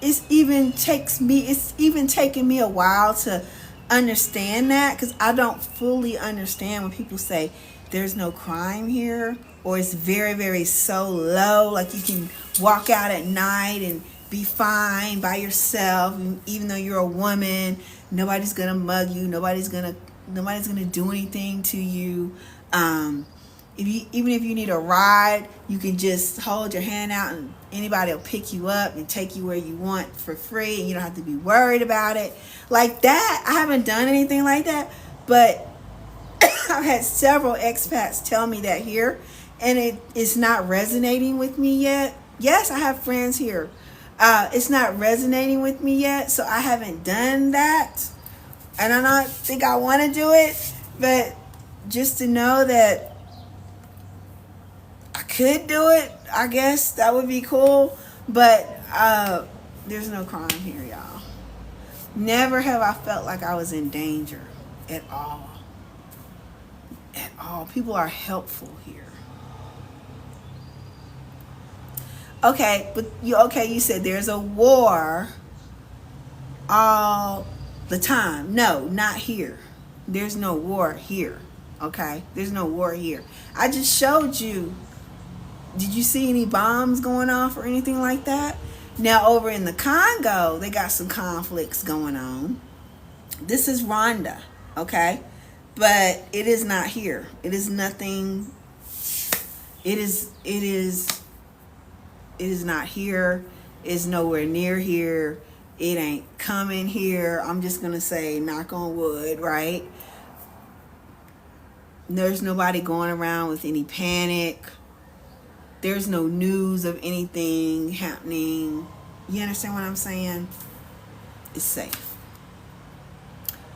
[SPEAKER 1] it's even taking me a while to understand that, because I don't fully understand when people say there's no crime here, or it's very, very so low, like you can walk out at night and be fine by yourself, even though you're a woman. Nobody's gonna mug you. Nobody's gonna do anything to you. Even if you need a ride, you can just hold your hand out and anybody will pick you up and take you where you want for free, and you don't have to be worried about it. Like that, I haven't done anything like that, but I've had several expats tell me that here, and it's not resonating with me yet. Yes, I have friends here. It's not resonating with me yet, so I haven't done that. And I don't think I want to do it, but just to know that I could do it, I guess that would be cool. But there's no crime here, y'all. Never have I felt like I was in danger at all. At all. People are helpful here. Okay, but you said there's a war all the time. No, not here. There's no war here. Okay? There's no war here. I just showed you. Did you see any bombs going off or anything like that? Now, over in the Congo, they got some conflicts going on. This is Rwanda, okay? But it is not here. It is nothing. It is not here. It's nowhere near here. It ain't coming here. I'm just going to say, knock on wood, right? There's nobody going around with any panic. There's no news of anything happening. You understand what I'm saying? It's safe.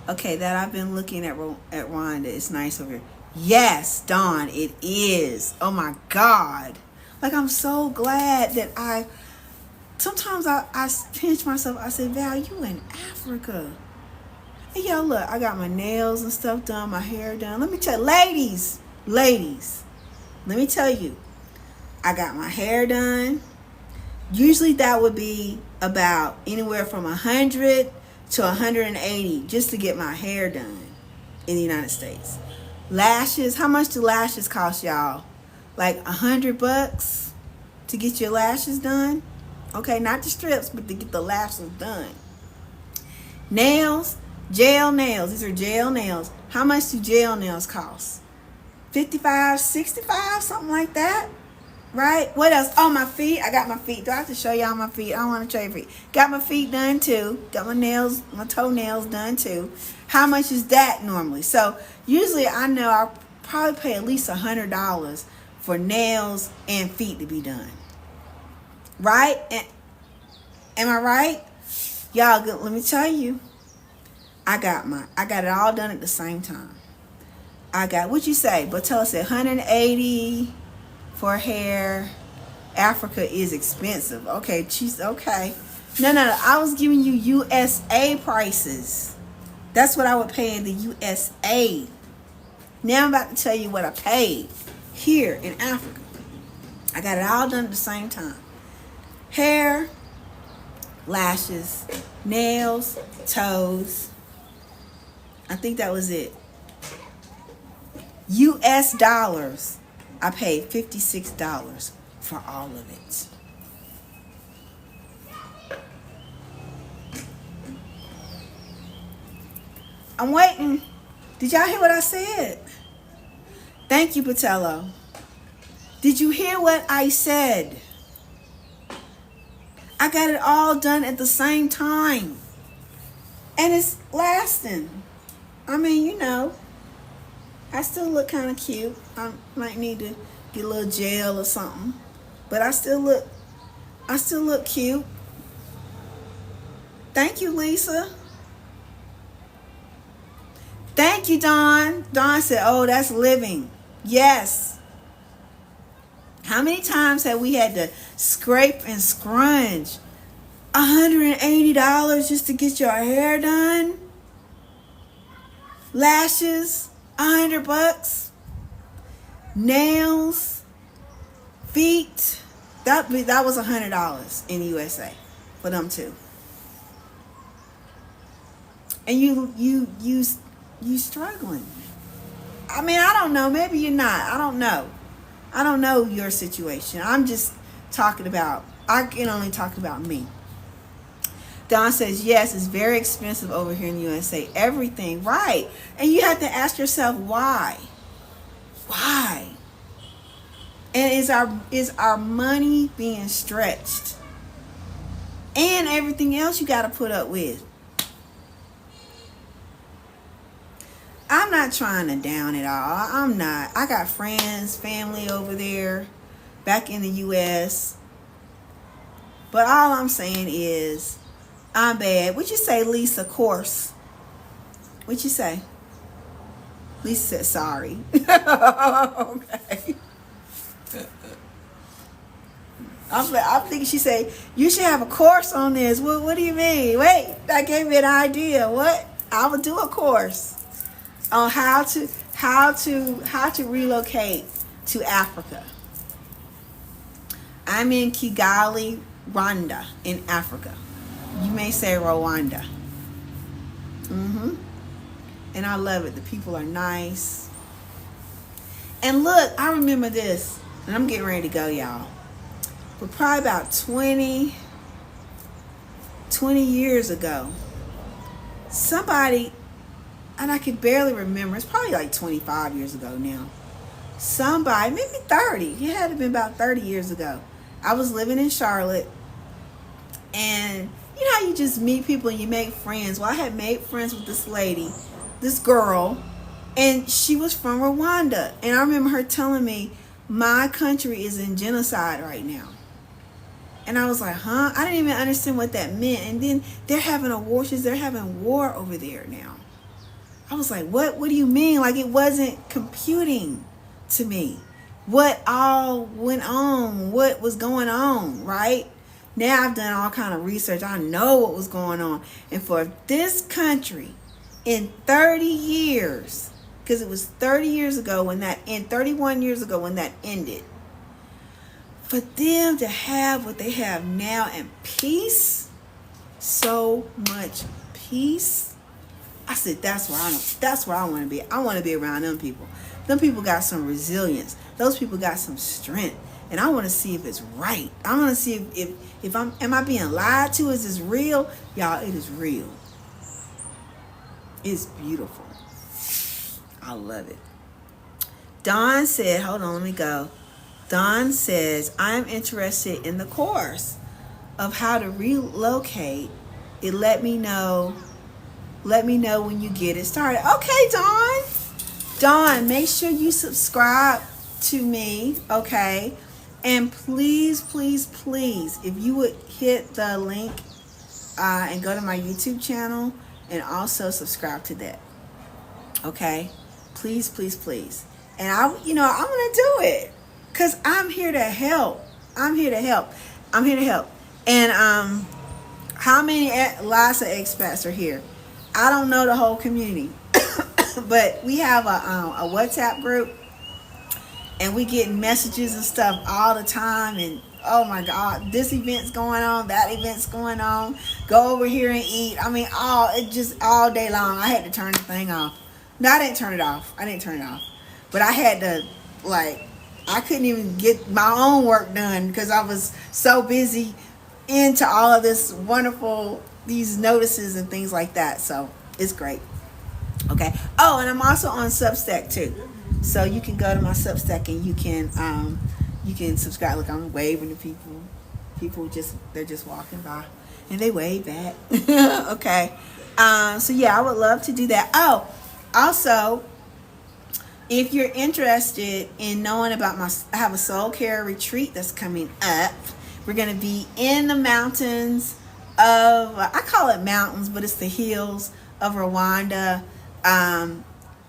[SPEAKER 1] Okay, that I've been looking at Rwanda. It's nice over here. Yes, Dawn, it is. Oh my God. Like, I'm so glad that sometimes I pinch myself. I say, Val, you in Africa. And yo, look, I got my nails and stuff done, my hair done. Let me tell you, ladies, let me tell you, I got my hair done. Usually that would be about anywhere from 100 to 180 just to get my hair done in the United States. Lashes, how much do lashes cost, y'all? Like $100 to get your lashes done? Okay, not the strips, but to get the lashes done. Nails, gel nails. These are gel nails. How much do gel nails cost? $55, $65, something like that. Right? What else? Oh, my feet. I got my feet. Do I have to show y'all my feet? I don't want to show you feet. Got my feet done too. Got my nails, my toenails done too. How much is that normally? So usually I know I'll probably pay at least $100 for nails and feet to be done. Right? Am I right? Y'all, let me tell you. I got it all done at the same time. I got, what you say? Botella said 180 for hair. Africa is expensive. Okay, she's okay. No. I was giving you USA prices. That's what I would pay in the USA. Now I'm about to tell you what I paid here in Africa. I got it all done at the same time. Hair, lashes, nails, toes. I think that was it. US dollars. I paid $56 for all of it. I'm waiting. Did y'all hear what I said? Thank you, Patello. Did you hear what I said? I got it all done at the same time. And it's lasting. I mean, you know, I still look kind of cute. I might need to get a little gel or something. But I still look cute. Thank you, Lisa. Thank you, Dawn. Dawn said, oh, that's living. Yes. How many times have we had to scrape and scrunch? $180 just to get your hair done? Lashes, $100. Nails, feet. That was $100 in the USA for them too. And you struggling. I mean, I don't know. Maybe you're not. I don't know. I don't know your situation. I'm just talking about, I can only talk about me. Don says, yes, it's very expensive over here in the USA. Everything, right. And you have to ask yourself, why? Why? And is our money being stretched? And everything else you got to put up with. I'm not trying to down it all. I'm not. I got friends, family over there, back in the U.S. But all I'm saying is, I'm bad. What you say, Lisa? Course. What you say? Lisa said sorry. Okay. I'm thinking she said, you should have a course on this. What do you mean? Wait, that gave me an idea. What? I would do a course on how to relocate to Africa. I'm in Kigali, Rwanda, in Africa. You may say Rwanda. And I love it. The people are nice. And look, I remember this, and I'm getting ready to go, y'all. But probably about 20 years ago, somebody, and I can barely remember, it's probably like 25 years ago now. Somebody, maybe 30, it had to been about 30 years ago. I was living in Charlotte, and you know how you just meet people and you make friends? Well, I had made friends with this lady, this girl, And she was from Rwanda. And I remember her telling me, my country is in genocide right now. And I was like, huh? I didn't even understand what that meant. And then they're having a war. They're having war over there now. I was like, what? What do you mean? Like, it wasn't computing to me. What all went on? What was going on, right? Now I've done all kind of research. I know what was going on. And for this country, in 30 years, because it was 30 years ago when that, in 31 years ago when that ended, for them to have what they have now and peace, so much peace, I said, that's where I want to be. I want to be around them people. Them people got some resilience. Those people got some strength. And I want to see if it's right. I want to see if am I being lied to? Is this real? Y'all, it is real. It's beautiful. I love it. Dawn said, hold on, let me go. Dawn says, I'm interested in the course of how to relocate. It let me know when you get it started. Okay, Dawn. Dawn, make sure you subscribe to me, okay? And please, please, please, if you would hit the link and go to my YouTube channel and also subscribe to that. Okay? Please, please, please. And I want to do it because I'm here to help. I'm here to help. And how many lots of expats are here? I don't know the whole community, but we have a WhatsApp group. And we get messages and stuff all the time. And oh my God, this event's going on, that event's going on. Go over here and eat. I mean, all day long. I had to turn the thing off. No, I didn't turn it off. But I had to, I couldn't even get my own work done because I was so busy into all of this wonderful, these notices and things like that. So it's great. Okay. Oh, and I'm also on Substack too. So you can go to my Substack and you can subscribe. Look, I'm waving to people. People they're just walking by and they wave back. Okay. So yeah, I would love to do that. Oh, also, if you're interested in knowing about I have a soul care retreat that's coming up. We're going to be in the mountains of, I call it mountains, but it's the hills of Rwanda.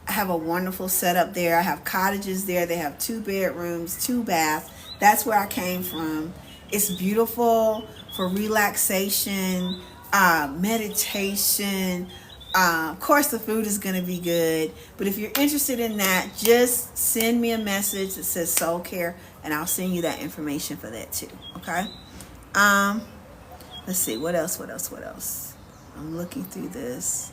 [SPEAKER 1] I have a wonderful setup there. I have cottages there. They have 2 bedrooms, 2 baths. That's where I came from. It's beautiful for relaxation, meditation. Of course, the food is going to be good. But if you're interested in that, just send me a message that says Soul Care, and I'll send you that information for that too. Okay? Let's see. What else? I'm looking through this.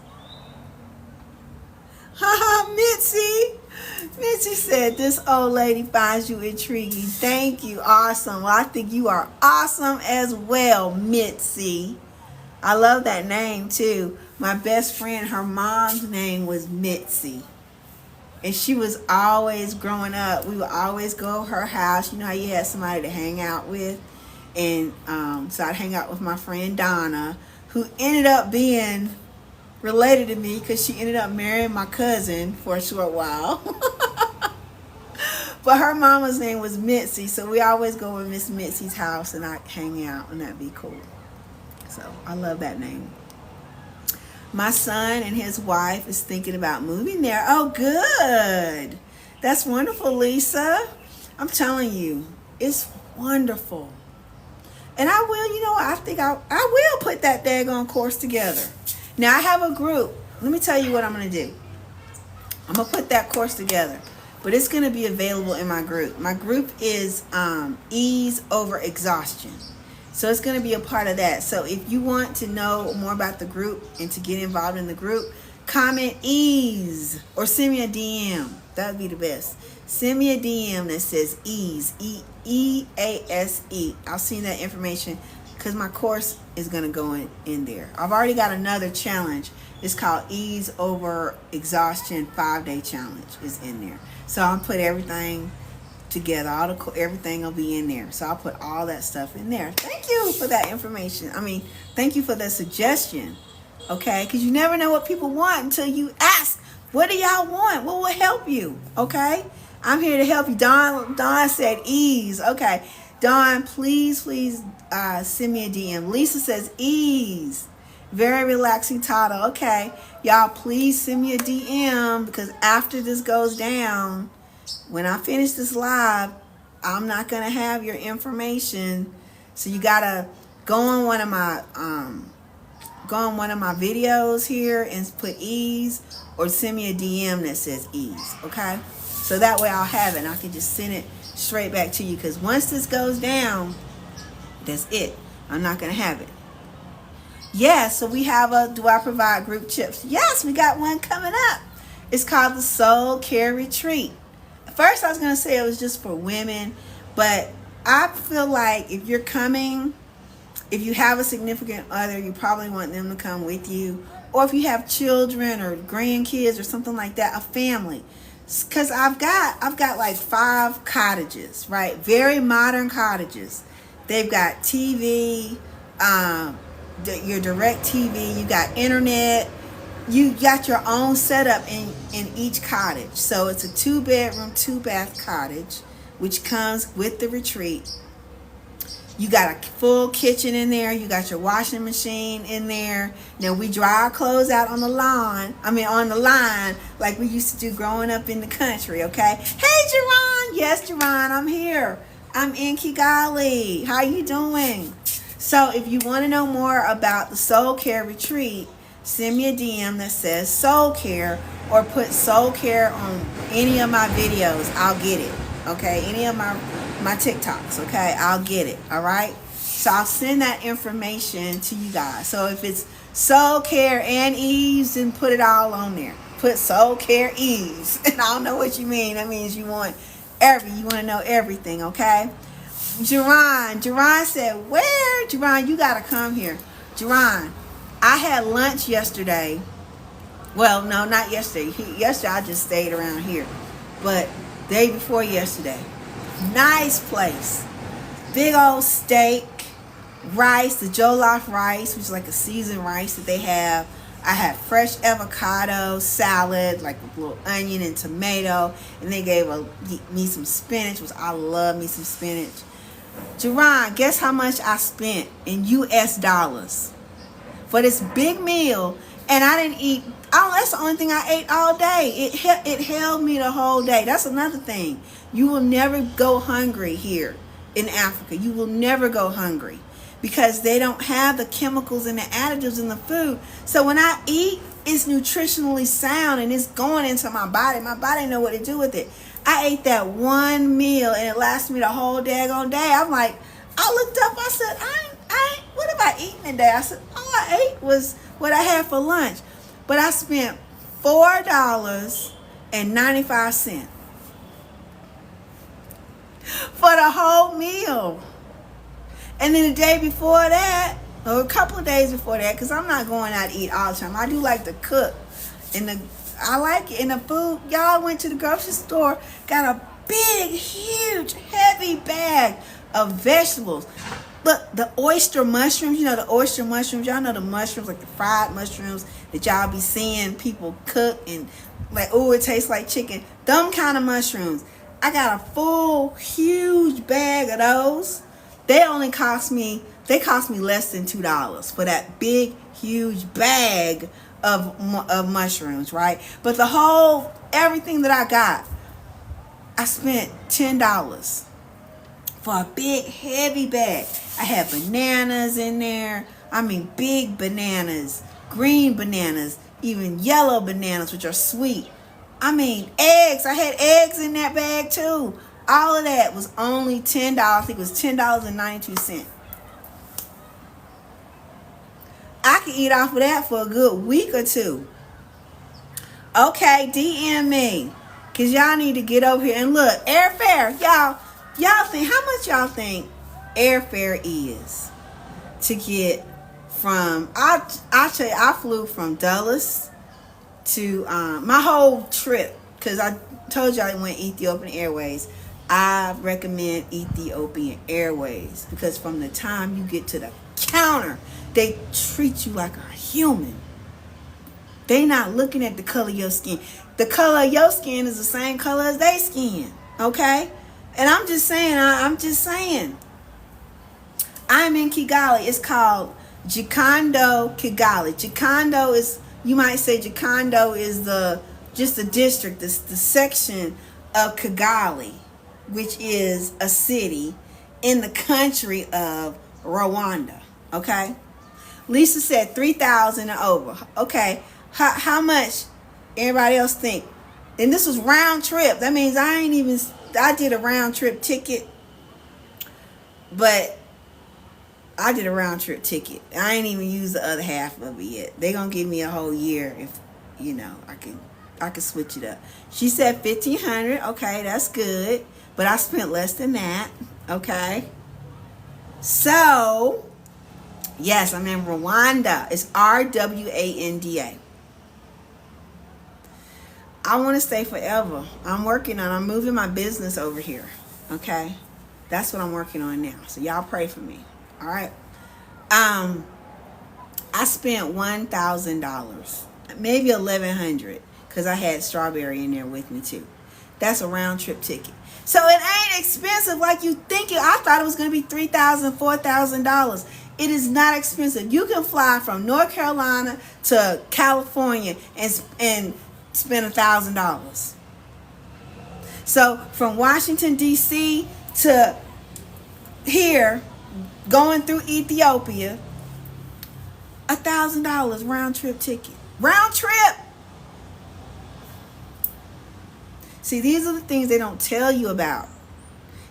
[SPEAKER 1] Mitzi said, this old lady finds you intriguing. Thank you. Awesome. Well, I think you are awesome as well, Mitzi. I love that name too. My best friend, her mom's name was Mitzi. And she was always, growing up, we would always go to her house. You know how you had somebody to hang out with? And so I'd hang out with my friend Donna, who ended up being related to me because she ended up marrying my cousin for a short while. But her mama's name was Mitzi, so we always go to Miss Mitzi's house and I hang out, and that'd be cool. So I love that name. My son and his wife is thinking about moving there. Oh, good. That's wonderful, Lisa. I'm telling you, it's wonderful. And I will, I think I will put that daggone course together. Now, I have a group. Let me tell you what I'm going to do. I'm going to put that course together. But it's going to be available in my group. My group is Ease Over Exhaustion. So it's going to be a part of that. So if you want to know more about the group and to get involved in the group, comment Ease or send me a DM. That would be the best. Send me a DM that says Ease, E-A-S-E. I'll send that information because my course is going to go in there. I've already got another challenge. It's called Ease Over Exhaustion 5-Day Challenge is in there. So I'll put everything together. Everything will be in there. So I'll put all that stuff in there. Thank you for that information. Thank you for the suggestion. Okay? Because you never know what people want until you ask What do y'all want? What will help you? Okay? I'm here to help you. Dawn said ease. Okay. Dawn, please send me a DM. Lisa says ease. Very relaxing title. Okay. Y'all, please send me a DM, because after this goes down, when I finish this live, I'm not going to have your information. So you got to go on one of my videos here and put ease, or send me a DM that says ease. Okay? So that way I'll have it and I can just send it straight back to you, because once this goes down, that's it. I'm not going to have it. Yes, so we have a Do I Provide group chips? Yes, we got one coming up. It's called the Soul Care Retreat. First I was going to say it was just for women, but I feel like if you're coming, if you have a significant other, you probably want them to come with you. Or if you have children or grandkids or something like that, a family. Because I've got like 5 cottages, right? Very modern cottages. They've got TV, your direct TV, you got internet, you got your own setup in each cottage. So it's a 2-bedroom, 2-bath cottage, which comes with the retreat. You got a full kitchen in there. You got your washing machine in there. Now we dry our clothes out on the line, like we used to do growing up in the country, okay? Hey, Jerron. Yes, Jerron, I'm here. I'm in Kigali. How you doing? So if you want to know more about the Soul Care Retreat, send me a DM that says Soul Care, or put Soul Care on any of my videos. I'll get it, okay? Any of my TikToks, okay? I'll get it, all right? So I'll send that information to you guys. So if it's Soul Care and Ease, then put it all on there. Put Soul Care Ease. And I don't know what you mean. That means you want to know everything, okay? Jerron said, where? Jerron, you got to come here. Jerron, I had lunch yesterday. Well, no, not yesterday. Yesterday I just stayed around here. But day before yesterday, nice place. Big old steak, rice, the jollof rice, which is like a seasoned rice that they have. I had fresh avocado, salad, like a little onion and tomato. And they gave me some spinach, which I love me some spinach. Jerron, guess how much I spent in US dollars for this big meal? And I didn't eat. That's the only thing I ate all day. It held me the whole day. That's another thing. You will never go hungry here in Africa. You will never go hungry, because they don't have the chemicals and the additives in the food. So when I eat, it's nutritionally sound and it's going into my body. My body know what to do with it. I ate that one meal and it lasted me the whole daggone day. I'm like, I looked up, I said, what have I eaten today? I said, all I ate was what I had for lunch. But I spent $4.95 for the whole meal. And then the day before that, or a couple of days before that, because I'm not going out to eat all the time. I do like to cook. I like it. And the food, y'all went to the grocery store, got a big, huge, heavy bag of vegetables. Look, the oyster mushrooms, y'all know the mushrooms, like the fried mushrooms that y'all be seeing people cook and like, oh, it tastes like chicken. Them kind of mushrooms. I got a full, huge bag of those. They cost me less than $2 for that big, huge bag of mushrooms, right? But everything that I got, I spent $10 for a big, heavy bag. I had bananas in there. I mean, big bananas, green bananas, even yellow bananas, which are sweet. I mean, eggs. I had eggs in that bag too. All of that was only $10. I think it was $10.92. I could eat off of that for a good week or two. Okay, DM me, because y'all need to get over here and look. Airfare, y'all think, how much y'all think airfare is to get from, I'll tell you, I flew from Dulles to my whole trip, because I told y'all I went Ethiopian Airways. I recommend Ethiopian Airways, because from the time you get to the counter, they treat you like a human. They not looking at the color of your skin. The color of your skin is the same color as their skin. Okay? And I'm just saying, I'm just saying. I'm in Kigali. It's called Gikondo, Kigali. Gikondo is, you might say Gikondo is just the district, the section of Kigali, which is a city in the country of Rwanda. Okay? Lisa said 3,000 and over. Okay. How much everybody else think? And this was round trip. That means I did a round trip ticket. But I did a round trip ticket. I ain't even used the other half of it yet. They gonna give me a whole year if, I can switch it up. She said 1,500. Okay, that's good. But I spent less than that. Okay. So, yes, I'm in Rwanda. It's Rwanda. I want to stay forever. I'm moving my business over here. Okay? That's what I'm working on now. So y'all pray for me. All right? I spent $1,000. Maybe $1,100. Because I had strawberry in there with me too. That's a round trip ticket. So it ain't expensive like you think it. I thought it was going to be $3,000, $4,000. It is not expensive. You can fly from North Carolina to California and spend $1,000. So from Washington, D.C. to here, going through Ethiopia, $1,000 round trip ticket. Round trip. See, these are the things they don't tell you about.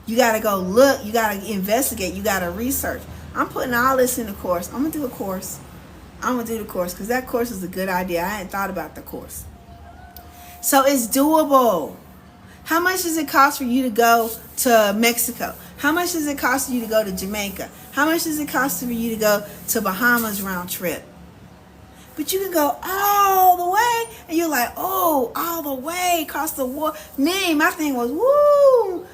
[SPEAKER 1] You got to go look. You got to investigate. You got to research. I'm putting all this in the course. I'm going to do a course. I'm going to do the course because that course is a good idea. I hadn't thought about the course. So it's doable. How much does it cost for you to go to Mexico? How much does it cost for you to go to Jamaica? How much does it cost for you to go to Bahamas round trip? But you can go all the way, and you're like, oh, all the way, across the water. Me, my thing was, woo,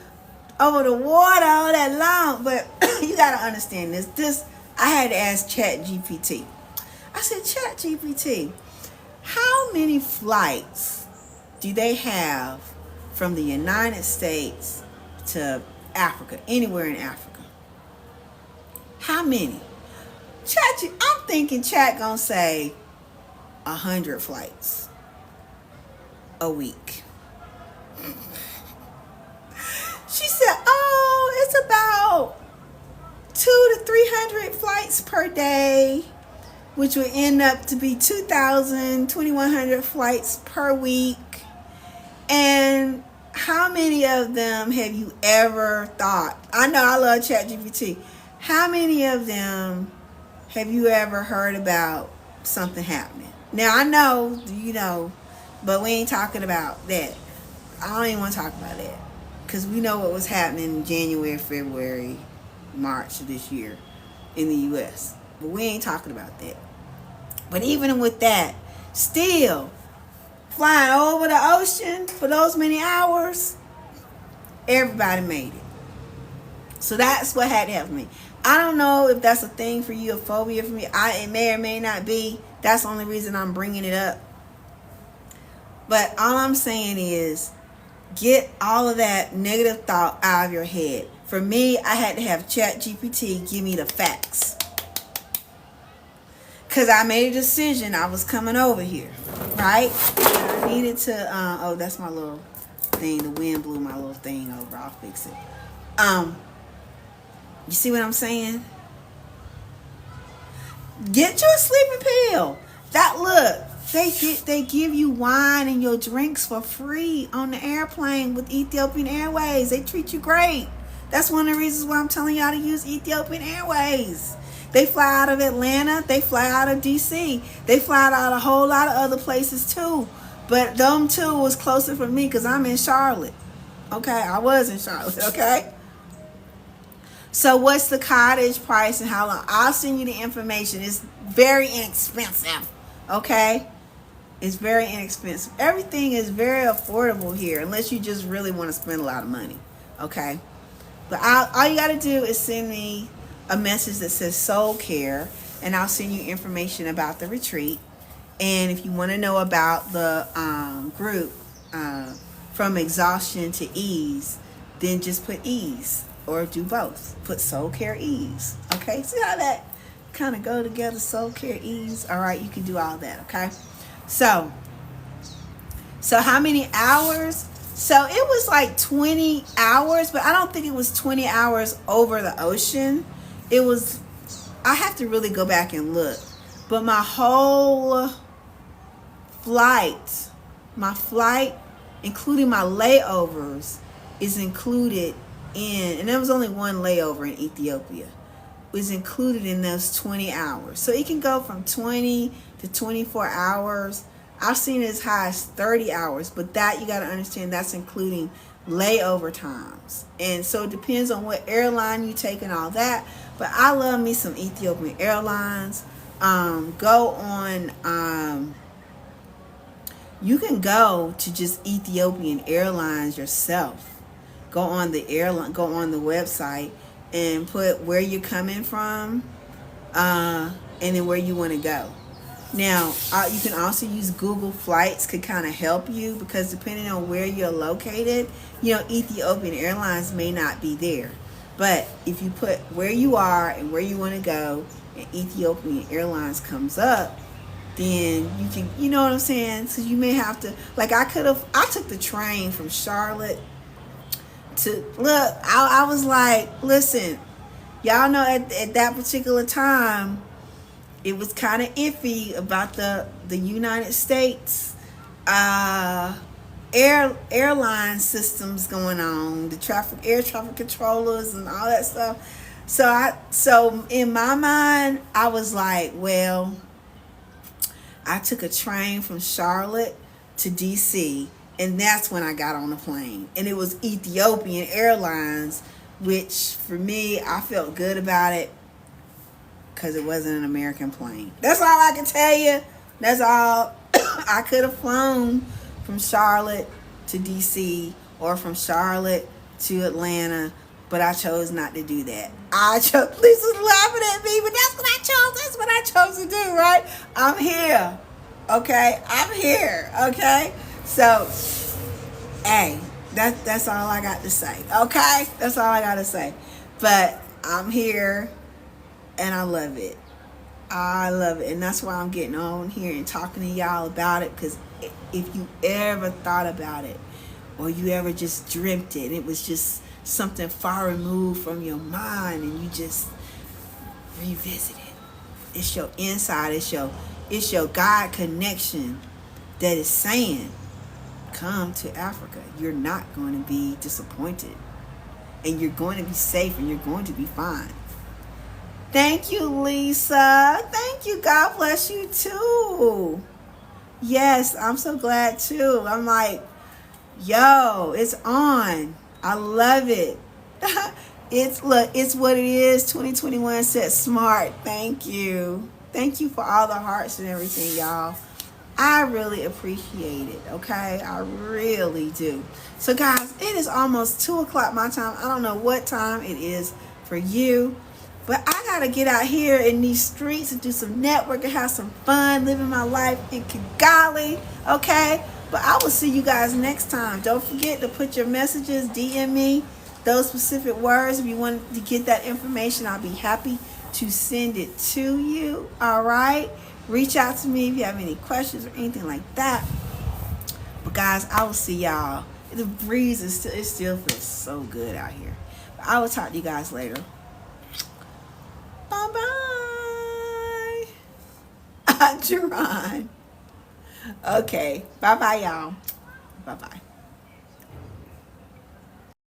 [SPEAKER 1] over the water all that long. But you got to understand this. I had to ask ChatGPT. I said, ChatGPT, how many flights do they have from the United States to Africa, anywhere in Africa? How many? I'm thinking Chat gonna say 100 flights a week. She said, oh, it's about 200 to 300 flights per day, which would end up to be 2,000, 2,100 flights per week. And how many of them have you ever thought? I know I love ChatGPT. How many of them have you ever heard about something happening? Now, I know, but we ain't talking about that. I don't even want to talk about that. Because we know what was happening in January, February, March of this year in the U.S. But we ain't talking about that. But even with that, still, flying over the ocean for those many hours, everybody made it. So that's what had to happen to me. I don't know if that's a thing for you, a phobia for me. It may or may not be. That's the only reason I'm bringing it up. But all I'm saying is, get all of that negative thought out of your head. For me, I had to have ChatGPT give me the facts. Because I made a decision. I was coming over here, right? I needed to, oh, that's my little thing. The wind blew my little thing over. I'll fix it. You see what I'm saying? Get you a sleeping pill. They give you wine and your drinks for free on the airplane with Ethiopian Airways. They treat you great. That's one of the reasons why I'm telling y'all to use Ethiopian Airways. They fly out of Atlanta. They fly out of D.C. They fly out of a whole lot of other places too. But them two was closer for me because I'm in Charlotte. Okay, I was in Charlotte. Okay. So what's the cottage price and how long? I'll send you the information. It's very inexpensive. Okay? It's very inexpensive. Everything is very affordable here unless you just really want to spend a lot of money. Okay? But all you got to do is send me a message that says Soul Care, and I'll send you information about the retreat. And if you want to know about the group from exhaustion to ease, then just put ease, or do both. Put soul care ease. Okay, see how that kind of go together? Soul care ease. All right, you can do all that. Okay, so how many hours? So it was like 20 hours, but I don't think it was 20 hours over the ocean. It was, I have to really go back and look. But my whole flight, including my layovers, is included in, and there was only one layover in Ethiopia, was included in those 20 hours. So it can go from 20 to 24 hours. I've seen it as high as 30 hours, but that you got to understand, that's including layover times. And so it depends on what airline you take and all that. But I love me some Ethiopian Airlines. Go on, you can go to just Ethiopian Airlines yourself. Go on the website and put where you're coming from, and then where you want to go. Now, you can also use Google Flights, could kind of help you, because depending on where you're located, Ethiopian Airlines may not be there. But if you put where you are and where you want to go, and Ethiopian Airlines comes up, then you can, you know what I'm saying? So you may have to, like I took the train from Charlotte to, look, I was like, listen, y'all know at that particular time, it was kind of iffy about the United States airline systems going on, the air traffic controllers and all that stuff. So in my mind, I was like, well, I took a train from Charlotte to DC, and that's when I got on the plane. And it was Ethiopian Airlines, which for me, I felt good about it, because it wasn't an American plane. That's all I can tell you. That's all. I could have flown from Charlotte to DC, or from Charlotte to Atlanta, but I chose not to do that. Lisa's laughing at me, but that's what I chose. That's what I chose to do, right? I'm here. Okay? I'm here. Okay? So, hey, that's all I got to say. Okay? That's all I got to say. But I'm here. And I love it. I love it. And that's why I'm getting on here and talking to y'all about it. Because if you ever thought about it, or you ever just dreamt it, it was just something far removed from your mind, and you just revisit it. It's your inside. It's your God connection that is saying, come to Africa. You're not going to be disappointed. And you're going to be safe, and you're going to be fine. Thank you, Lisa. Thank you. God bless you too. Yes, I'm so glad too. I'm like, yo, it's on. I love it. It's what it is. 2021 said smart. Thank you. Thank you for all the hearts and everything, y'all. I really appreciate it. Okay, I really do. So guys, it is almost 2:00 my time. I don't know what time it is for you. But I got to get out here in these streets and do some networking, have some fun, living my life in Kigali, okay? But I will see you guys next time. Don't forget to put your messages, DM me those specific words. If you want to get that information, I'll be happy to send it to you, all right? Reach out to me if you have any questions or anything like that. But guys, I will see y'all. The breeze is still, it still feels so good out here. But I will talk to you guys later. Bye-bye. Jerron. Okay. Bye-bye, y'all. Bye-bye.